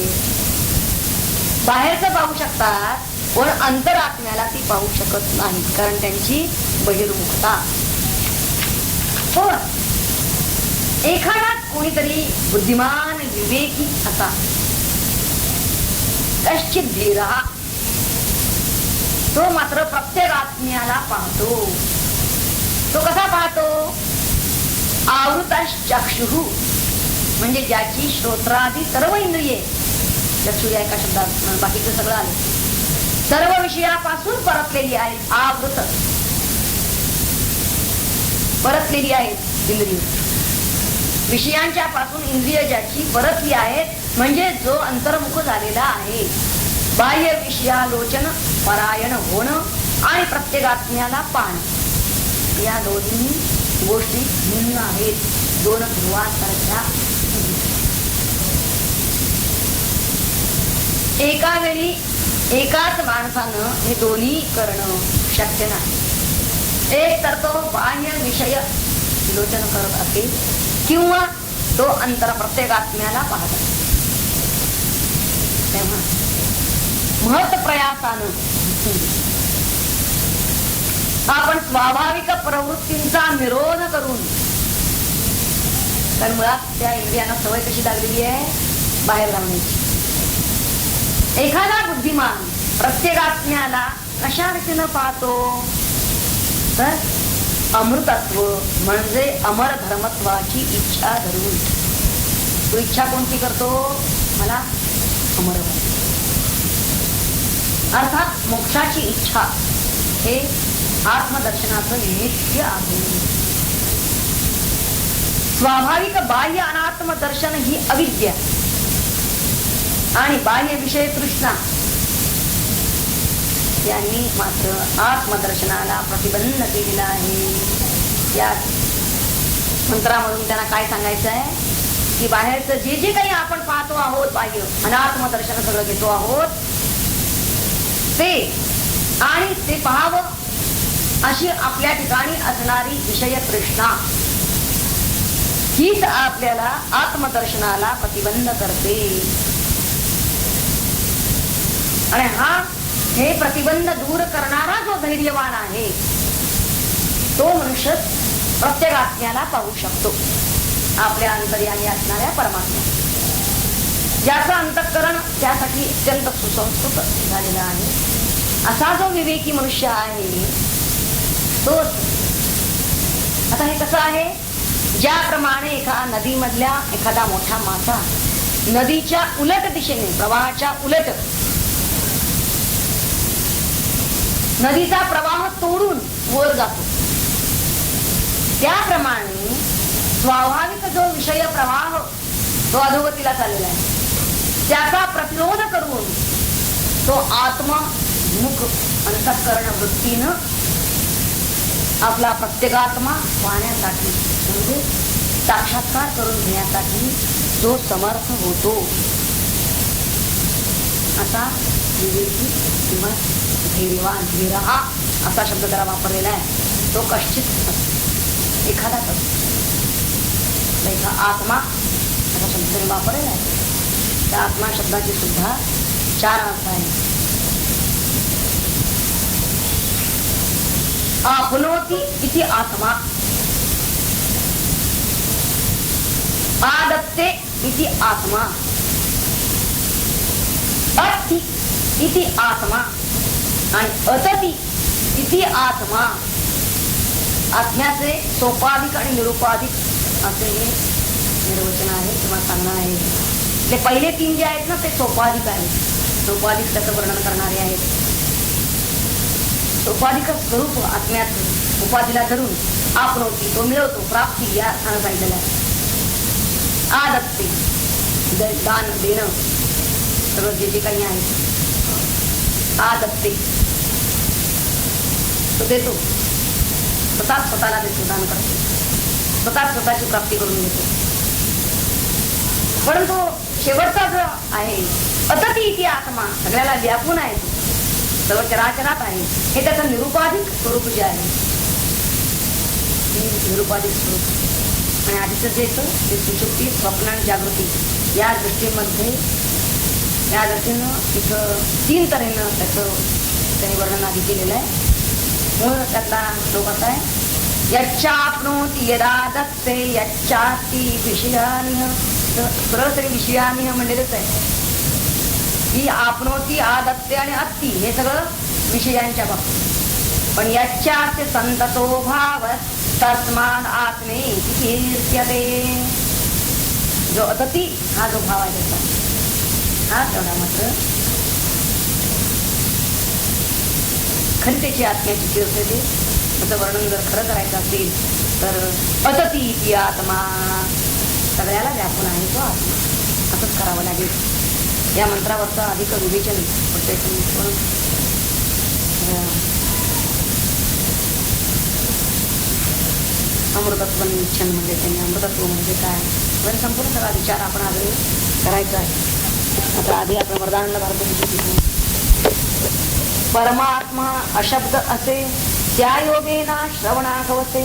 बाहेरचं पाहू शकतात पण अंतरात्म्याला ती पाहू शकत नाही, कारण त्यांची बहिर्मुखता. पण एखादा कोणीतरी बुद्धिमान विवेकी असा कश्चित धीरा तो मात्र प्रत्येक आत्म्याला पाहतो. तो कसा पाहतो? आवृतश्चक्षुः, म्हणजे ज्याची श्रोत्रादी सर्व इंद्रिये, चक्षु या एका शब्दात बाकीचं सगळं आलं, सर्व विषयापासून परतलेली आहेत. आवृत परतलेली आहेत इंद्रिय, विषयांच्या पासून इंद्रिय ज्याची परतली आहेत, म्हणजे जो अंतर्मुख झालेला आहे. बाह्य विषयालोचन परायण होणं आणि प्रत्येक आत्म्याला पाहणं, या दोन्ही गोष्टी भिन्न आहेत, दोन ध्रुवांसारख्या. एका वेळी एकाच माणसानं हे दोन्ही करणं शक्य नाही. एक तर तो बाह्य विषय लोचन करत असेल किंवा तो अंतर प्रत्येक आत्म्याला पाहत असेल. तेव्हा महत् प्रयासानं आपण स्वाभाविक प्रवृत्तींचा निरोध करून, कारण मुळात त्या इंद्रियांना सवय कशी लागलेली आहे? बाहेर लावण्याची. एखादा बुद्धिमान प्रत्येक आत्म्याला कशा रीतीनं पाहतो? तर अमृतत्व म्हणजे अमर धर्मत्वाची इच्छा धरून. तो इच्छा कोणती करतो? मला अमर व्हायचं, अर्थात मोक्षाची इच्छा. हे आत्मदर्शनाचं निमित्त आहे. स्वाभाविक बाह्य अनात्म दर्शन ही अविद्या आणि बाह्य विषय तृष्णा यांनी मात्र आत्मदर्शनाला प्रतिबंध केलेला आहे. या मंत्रामधून त्यांना काय सांगायचं आहे की बाहेरचं जे जे काही आपण पाहतो आहोत, बाह्य अनात्मदर्शन सगळं घेतो आहोत ते, आणि ते पाहावं अशी आपल्या ठिकाणी असणारी विषय तृष्णा हीच आपल्याला आत्मदर्शनाला प्रतिबंध करते. आणि हे प्रतिबंध दूर करणारा जो धैर्यवान आहे तो मनुष्य प्रत्येक आत्म्याला पाहू शकतो, आपल्या अंतर्यामी असणाऱ्या परमात्मा, ज्याचं अंतःकरण त्यासाठी अत्यंत सुसंस्कृत झालेला आहे. असा जो विवेकी मनुष्य आहे तोच. आता हे कसं आहे? ज्याप्रमाणे एका नदीमधल्या एखादा मोठा मासा नदीच्या उलट दिशेने, प्रवाहाच्या उलट, नदीचा प्रवाह तोडून वर जातो, त्याप्रमाणे स्वाभाविक जो विषय प्रवाह तो अधोगतीला चाललेला आहे त्याचा प्रतिरोध करून तो आत्ममुख अंतःकरण वृत्तीनं आपला प्रत्येगात्मा पाहण्यासाठी, म्हणजे साक्षात्कार करून घेण्यासाठी जो समर्थ होतो, असा विवेकी किंवा धैर्यवान, धीरा असा शब्द जरा वापरलेला आहे. तो कश्चित एखादाच आत्मा असा शब्द वापरलेला आहे. त्या आत्मा शब्दाची सुद्धा 4 अर्थ आहेत. आपनोति इति आत्मा, आदत्ते इति आत्मा, अस्थि इति आत्मा आणि अतती इति आत्मा. आत्म्याचे सोपाधिक आणि निरुपाधिक असे हे निर्वचन आहे किंवा सांगणं आहे. ते पहिले 3 जे आहेत ना ते सोपाधिक आहेत, सोपाधिक त्याचं वर्णन करणारे आहेत. सोपाधिक स्वरूप आत्म्याचं उपाधीला धरून आपणोती तो मिळवतो, प्राप्ती या अर्थानं सांगितलेलं आहे. आदत्ते दान देणं सगळं जे जे काही आहे. आदत्ते तो देतो, स्वतःच स्वतःला देतो, दान करतो, स्वतःच स्वतःची प्राप्ती करून घेतो. परंतु शेवटचा जो आहे अतती इति आत्मा, सगळ्याला व्यापून आहे, सर्व चराचरात आहे, हे त्याचं निरुपाधिक स्वरूप जे आहे, निरुपाधिक स्वरूप. आणि आधीचं जे येतं ते सुषुप्ती, स्वप्न आणि जागृती या दृष्टीमध्ये, या दृष्टीनं इथं 3 तऱ्हेनं त्याचं त्यांनी वर्णन आधी केलेलं आहे. मूळ त्यातला श्लोक असा आहे, यच्चाप्नोति यदा दत्ते यच्चास्ति विषयानिह. सरळ तरी विषयानिह म्हणलेलंच आहे की आपनोती, आदत्ते आणि अत्ती हे सगळं विषयांच्या बाबतीत. पण यच्चास्ति संततो भाव तस्माद आत्मे कीर्त्यते. जो अतती हा जो भाव आहे त्याचा, हा तेवढा मात्र खरी त्याची आत्म्याची कीर्तते. त्याचं वर्णन जर खरं करायचं असेल तर अतती इति आत्मा, सगळ्याला व्यापून आहे तो आत्मा, असंच करावं लागेल. या मंत्रावरचं अधिक विवेचन अमृतत्व निच्छन म्हणजे त्यांनी अमृतत्व म्हणजे काय, पण संपूर्ण सगळा विचार आपण आधी करायचा आहे. आता आधी आपण वरदानला भारत परमात्मा अशब्द असे, त्या योगेना श्रवणाकवसे,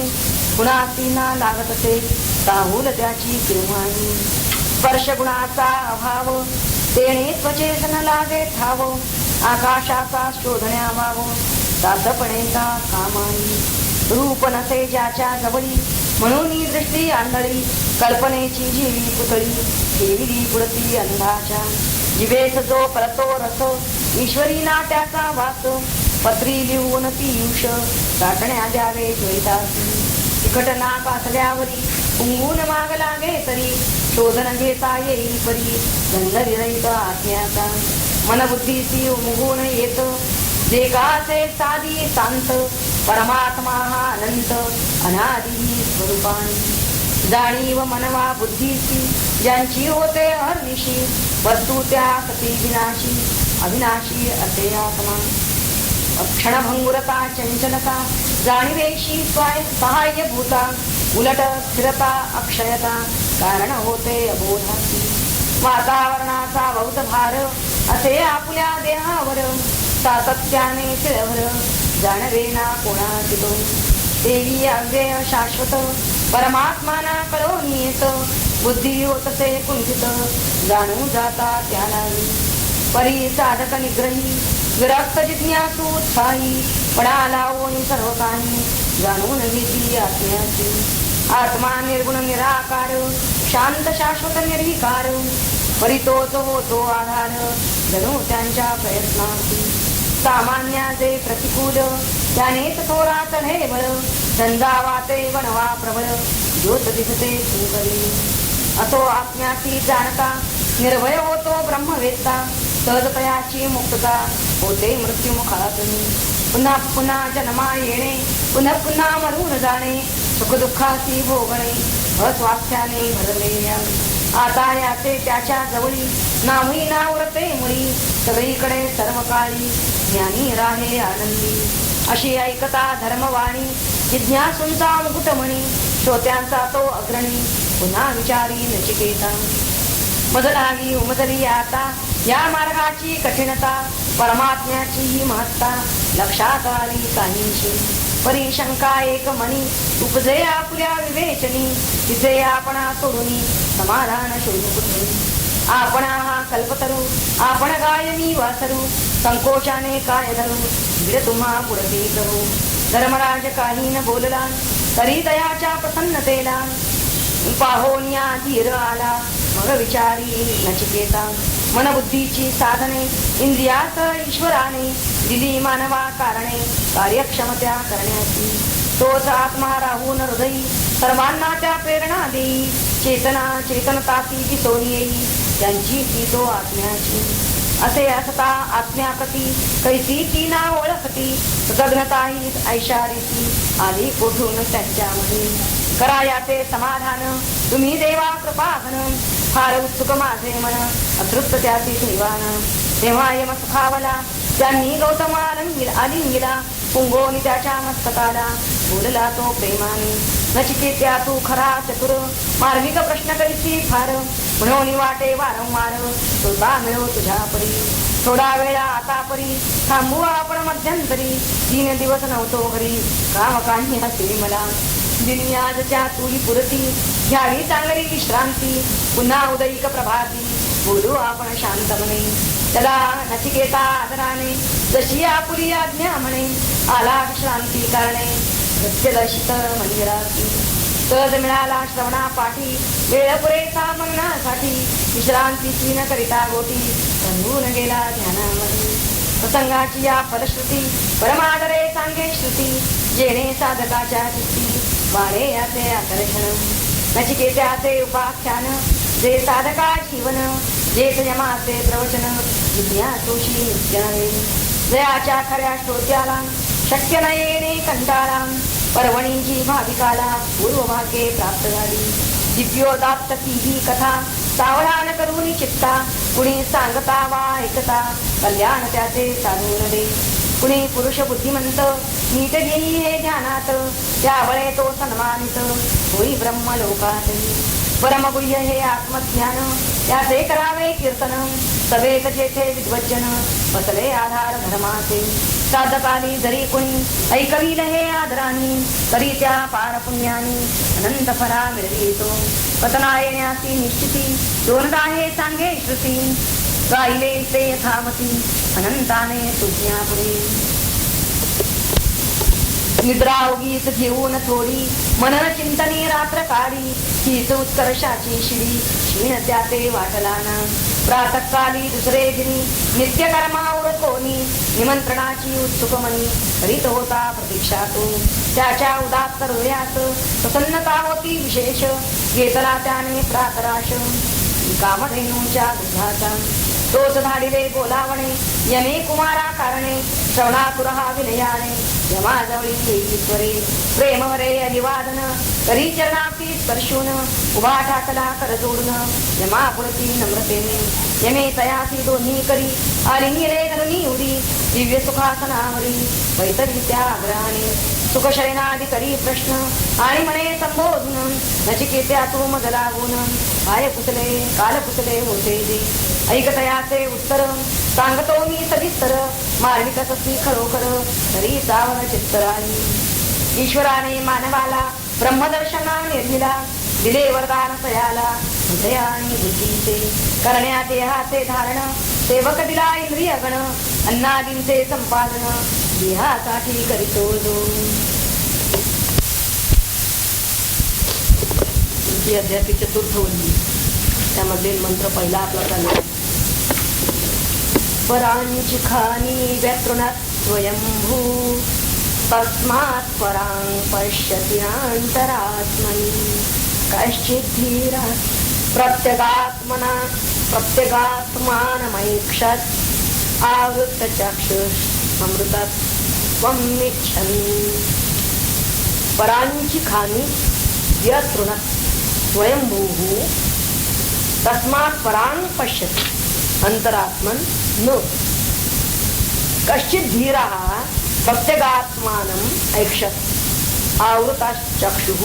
गुणासीना लागत असे, ताहूल त्याची किरमानी. स्पर्श गुणाचा अभाव, तेणे त्वचेस न लागे ठाव, आकाशाचा शोधण्या वाव, साधपणेचा कामानी. रूप नसे ज्याच्या जवळी, म्हणून दृष्टी आंधळी, कल्पनेची जीवी पुतळी, ठेविली पुढती अंधाच्या. जिवेस जो परतो रस, ईश्वरी नाट्याचा वास, पत्री लिहून पियुष, साठण्या द्यावे द्वैतासी. तिखट नाक असल्यावरी, पुंगून माग लागे तरी, शोधन घेता येईल परी, गंध विरहित आत्म्याचा. मनबुद्धीसी उमगून येत, जे काचे साधी शांत, परमात्मा हा अनंत अनादी स्वरूपाने. जाणीव मनवा बुद्धीसी, ज्यांची होते हरनिशी, वस्तू त्या सती विनाशी, अविनाशी असे आत्मा. क्षणभंगुरता चंचलता, जाणीवेशी सहाय्य भूता, उलट स्थिरता अक्षयता, कारण होते अबोधाची. वातावरणाचा बहुत भार, असे आपल्या देहावर, सातत्याने शिरभर, जाणवेना कोणाची तो. देवी अव्यय शाश्वत, परमात्माना कळोनी येत, बुद्धी होतसे कुंठित, जाणू जाता त्याला. परी साधक निग्रही, विरक्त जिज्ञासू उत्साही, पडाला ओणी सर्व काही, जाणून घेती आत्म्याची. आत्मा निर्गुण निराकार, शांत शाश्वत निर्विकार, परी तोच होतो आधार, जणू त्यांच्या प्रयत्नाची. सामान्या जे प्रतिकूल, त्यानेच थोरा चढे बळ, झंझावाते वनवा प्रबळ, ज्योत दिसते सुंदरी. असो आत्म्याची जाणता, निर्भय होतो ब्रह्मवेत्ता, सहजतयाची मुक्तता होते मृत्युमुखातून. पुन्हा पुन्हा जन्मा येणे, पुन्हा पुन्हा मरून जाणे, सुखदुःखाची भोगणे, अस्वास्थ्याने भरलेल्या. आता याचे त्याच्या जवळी, नावी नावरते मुळी, सगळीकडे सर्व काळी, ज्ञानी राहे आनंदी. अशी ऐकता धर्मवाणी, जिज्ञासूंचा मुकुटमणी, श्रोत्यांचा तो अग्रणी, पुन्हा विचारी नचिकेता. मजलागी उमजली आता, या मार्गाची कठीणता, परमात्म्याची ही महत्ता, लक्षात आली काहीशी. परी शंका एक मनी, उपजे आपल्या विवेचनी, तिचे आपणा सोडून समाधान शोधू. आपण हा कल्पतरू, आपण गायनी वासरू, संकोचाने काय धरू, वीर तुम्हा पुढती करू. धर्मराज काही न बोलला, तरी दयाच्या प्रसन्नतेला, पाहोनिया धीर आला, मग विचारी नचिकेता. मनबुद्धीची साधने, इंद्रियात ईश्वराने दिली मानवा कारणे, कार्यक्षमत्या करण्याची. तोच आत्मा राहून हृदयी, सर्वांना त्या प्रेरणा देई. चेतना चेतनताची दिसोन येई, त्यांची ती तो आत्म्याची. असे असता आत्म्याप्रती, कैसी ती ना ओळखती, कृतज्ञताही ऐशारीती, आली कोठून त्यांच्यामध्ये. करा याचे समाधान, तुम्ही देवा कृपाघन, फार उत्सुक माझे मन, अतृप्त त्याची ठेवान. तेव्हा यम सुखावला, त्यांनी गौतम आलिंगिला, पुंगोनी त्याच्या मस्तकाला बोलला तो प्रेमाने, नचिकेत्या तू खरा चतुर, मार्मिक प्रश्न करीसी फार, म्हणून वाटे वारंवार तुझा मिळो तुझ्या परी. थोडा वेळा आता परी थांबू आपण मध्यंतरी, 3 दिवस नव्हतो घरी काम काही हसे मला. दिनी आजच्या तुही पुरती घ्यावी चांगली विश्रांती, पुन्हा उदयिक प्रभाती बोलू आपण शांतपणे. त्याला नचिकेता आदराने जशी आपुरी आज्ञा म्हणे, आला विश्रांती करणे सत्यदर्शित मंदिराती. सहज मिळाला श्रवणा पाठी, वेळ पुरेसा मंगनासाठी, विश्रांतीची न करिता गोटी रंगून गेला ध्यानामध्ये. प्रसंगाची या फलश्रुती परमादरे सांगे श्रुती, जेणे साधकाच्या चित्ती वाढे याचे आकर्षण. नचिकेत्याचे उपाख्यान जे साधका जीवन, जे संयमाचे प्रवचन जिज्ञासूशी नित्यावे. जयाच्या खऱ्या श्रोत्याला शक्य नयेने कंटाळा, पर्वणींची भाविकाला पूर्वभाग्ये प्राप्त झाली. दिव्योदात्त ही कथा सावधान करून चित्ता, कुणी सांगता वा ऐकता कल्याण त्याचे साधून दे. कुणी पुरुष बुद्धिमंत नीट घेई हे ध्यानात, त्यावळे तो सन्मानित होई ब्रह्मलोकात. परमगुह्य हे आत्मज्ञान त्याचे करावे कीर्तन, सवेत जेथे विद्वज्जन बसले आधार धर्माचे. साधकाली जरी कुणी ऐकविल हे आदरानी, तरी त्या पार पुण्यानी अनंत फला मिळवितो. पतना येण्याची निश्चिती दोनदा हे सांगे श्रुती, गायले ते यथामती अनंताने तुझ्यापुढे. निद्रा उगीच घेऊन थोडी मनन चिंतनी रात्र काळी, हीच उत्कर्षाची शिडी क्षीण त्याचे वाटला ना. प्रातःकाली दुसरे दिनी नित्य कर्मावर कोणी, निमंत्रणाची उत्सुक मनी करीत होता प्रतीक्षा तो. त्याच्या उदात्त हृदयात प्रसन्नता होती विशेष, घेतला त्याने प्रातराश कामधेनूच्या दुधाचा. तोच धाडिले बोलावणे यमे कुमारा कारणे, श्रवणातुरहा विनयाने यमाजवळी येई स्वरे. प्रेमवरे अभिवादन करी चरणाती स्पर्शून, उभा ठाकला कर जोडून यमापुरती नम्रतेने. यमे तयासी दोन्ही करी आलिंगिले धरुणी उडी, दिव्य सुखासनावरी वैतरी त्या आग्रहाने. सुखशयनादि करी प्रश्न आणि म्हणे संबोधून, नचिकेत्या तू मज लागून काय पुसले काल पुसले होते जे. ऐकतयाचे उत्तर सांगतो मी सविस्तर, मार्मिक सती खरोखर तरी सावन चित्तराही. ईश्वराने मानवाला ब्रह्मदर्शना निर्मिला, दिले वरदान तयाला हृदय आणि बुद्धीचे. करण्या देहाचे धारण सेवक दिला इंद्रिय गण, अन्नादींचे संपादन देहासाठी करीतो जो. अध्यात्मिक चतुर्थ वल्ली त्यामध्ये मंत्र पहिला आपला चालला. परांची खानी व्यातृणात स्वयंभू, तस्मात् परां पश्यति अंतरात्मनि. कश्चित् धीरः प्रत्यगात्मना प्रत्यगात्मानमैक्षत्, आवृत्तचक्षुषमृतत्वमिच्छन्. परांची खानी व्यतृणात् स्वयंभूः, तस्मात् परां पश्यति अंतरात्मन न. कश्चित् धीरः प्रत्यगात्मानम् ऐक्षत्, आवृतचक्षुः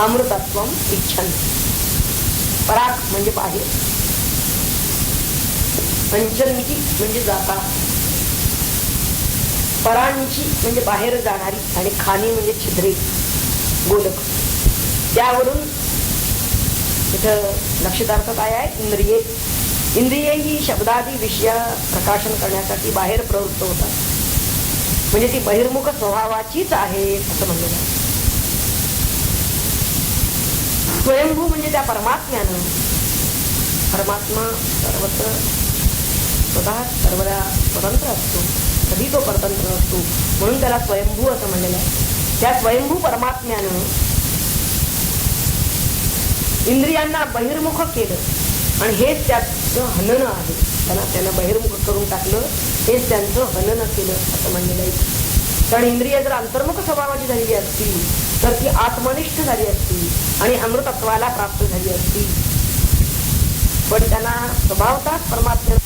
अमृतत्वम् इच्छन्. पराक म्हणजे बाहेर, पंचनिकी म्हणजे जाता, परांची म्हणजे बाहेर जाणारी, आणि खाणी म्हणजे छिद्रे गोलक. त्यावरून इथं लक्षितार्थ काय आहे? इंद्रिये. इंद्रिये ही शब्दादी विषय प्रकाशन करण्यासाठी बाहेर प्रवृत्त होतात, म्हणजे ती बहिर्मुख स्वभावाचीच आहे असं म्हणलेलं आहे. स्वयंभू म्हणजे त्या परमात्म्यानं, परमात्मा सर्वत्र स्वतः सर्वदा स्वतंत्र असतो, कधी तो परतंत्र असतो, म्हणून त्याला स्वयंभू असं म्हणलेलं आहे. त्या स्वयंभू परमात्म्यानं इंद्रियांना बहिर्मुख केलं, आणि हेच त्याचं हनन आहे. त्यानं बहिर्मुख करून टाकलं, हेच त्यांचं हनन केलं असं म्हणलेलं आहे. कारण इंद्रिय जर अंतर्मुख स्वभावाची झालेली असती तर ती आत्मनिष्ठ झाली असती आणि अमृतत्वाला प्राप्त झाली असती. पण त्यांना स्वभावताच परमात्म्याला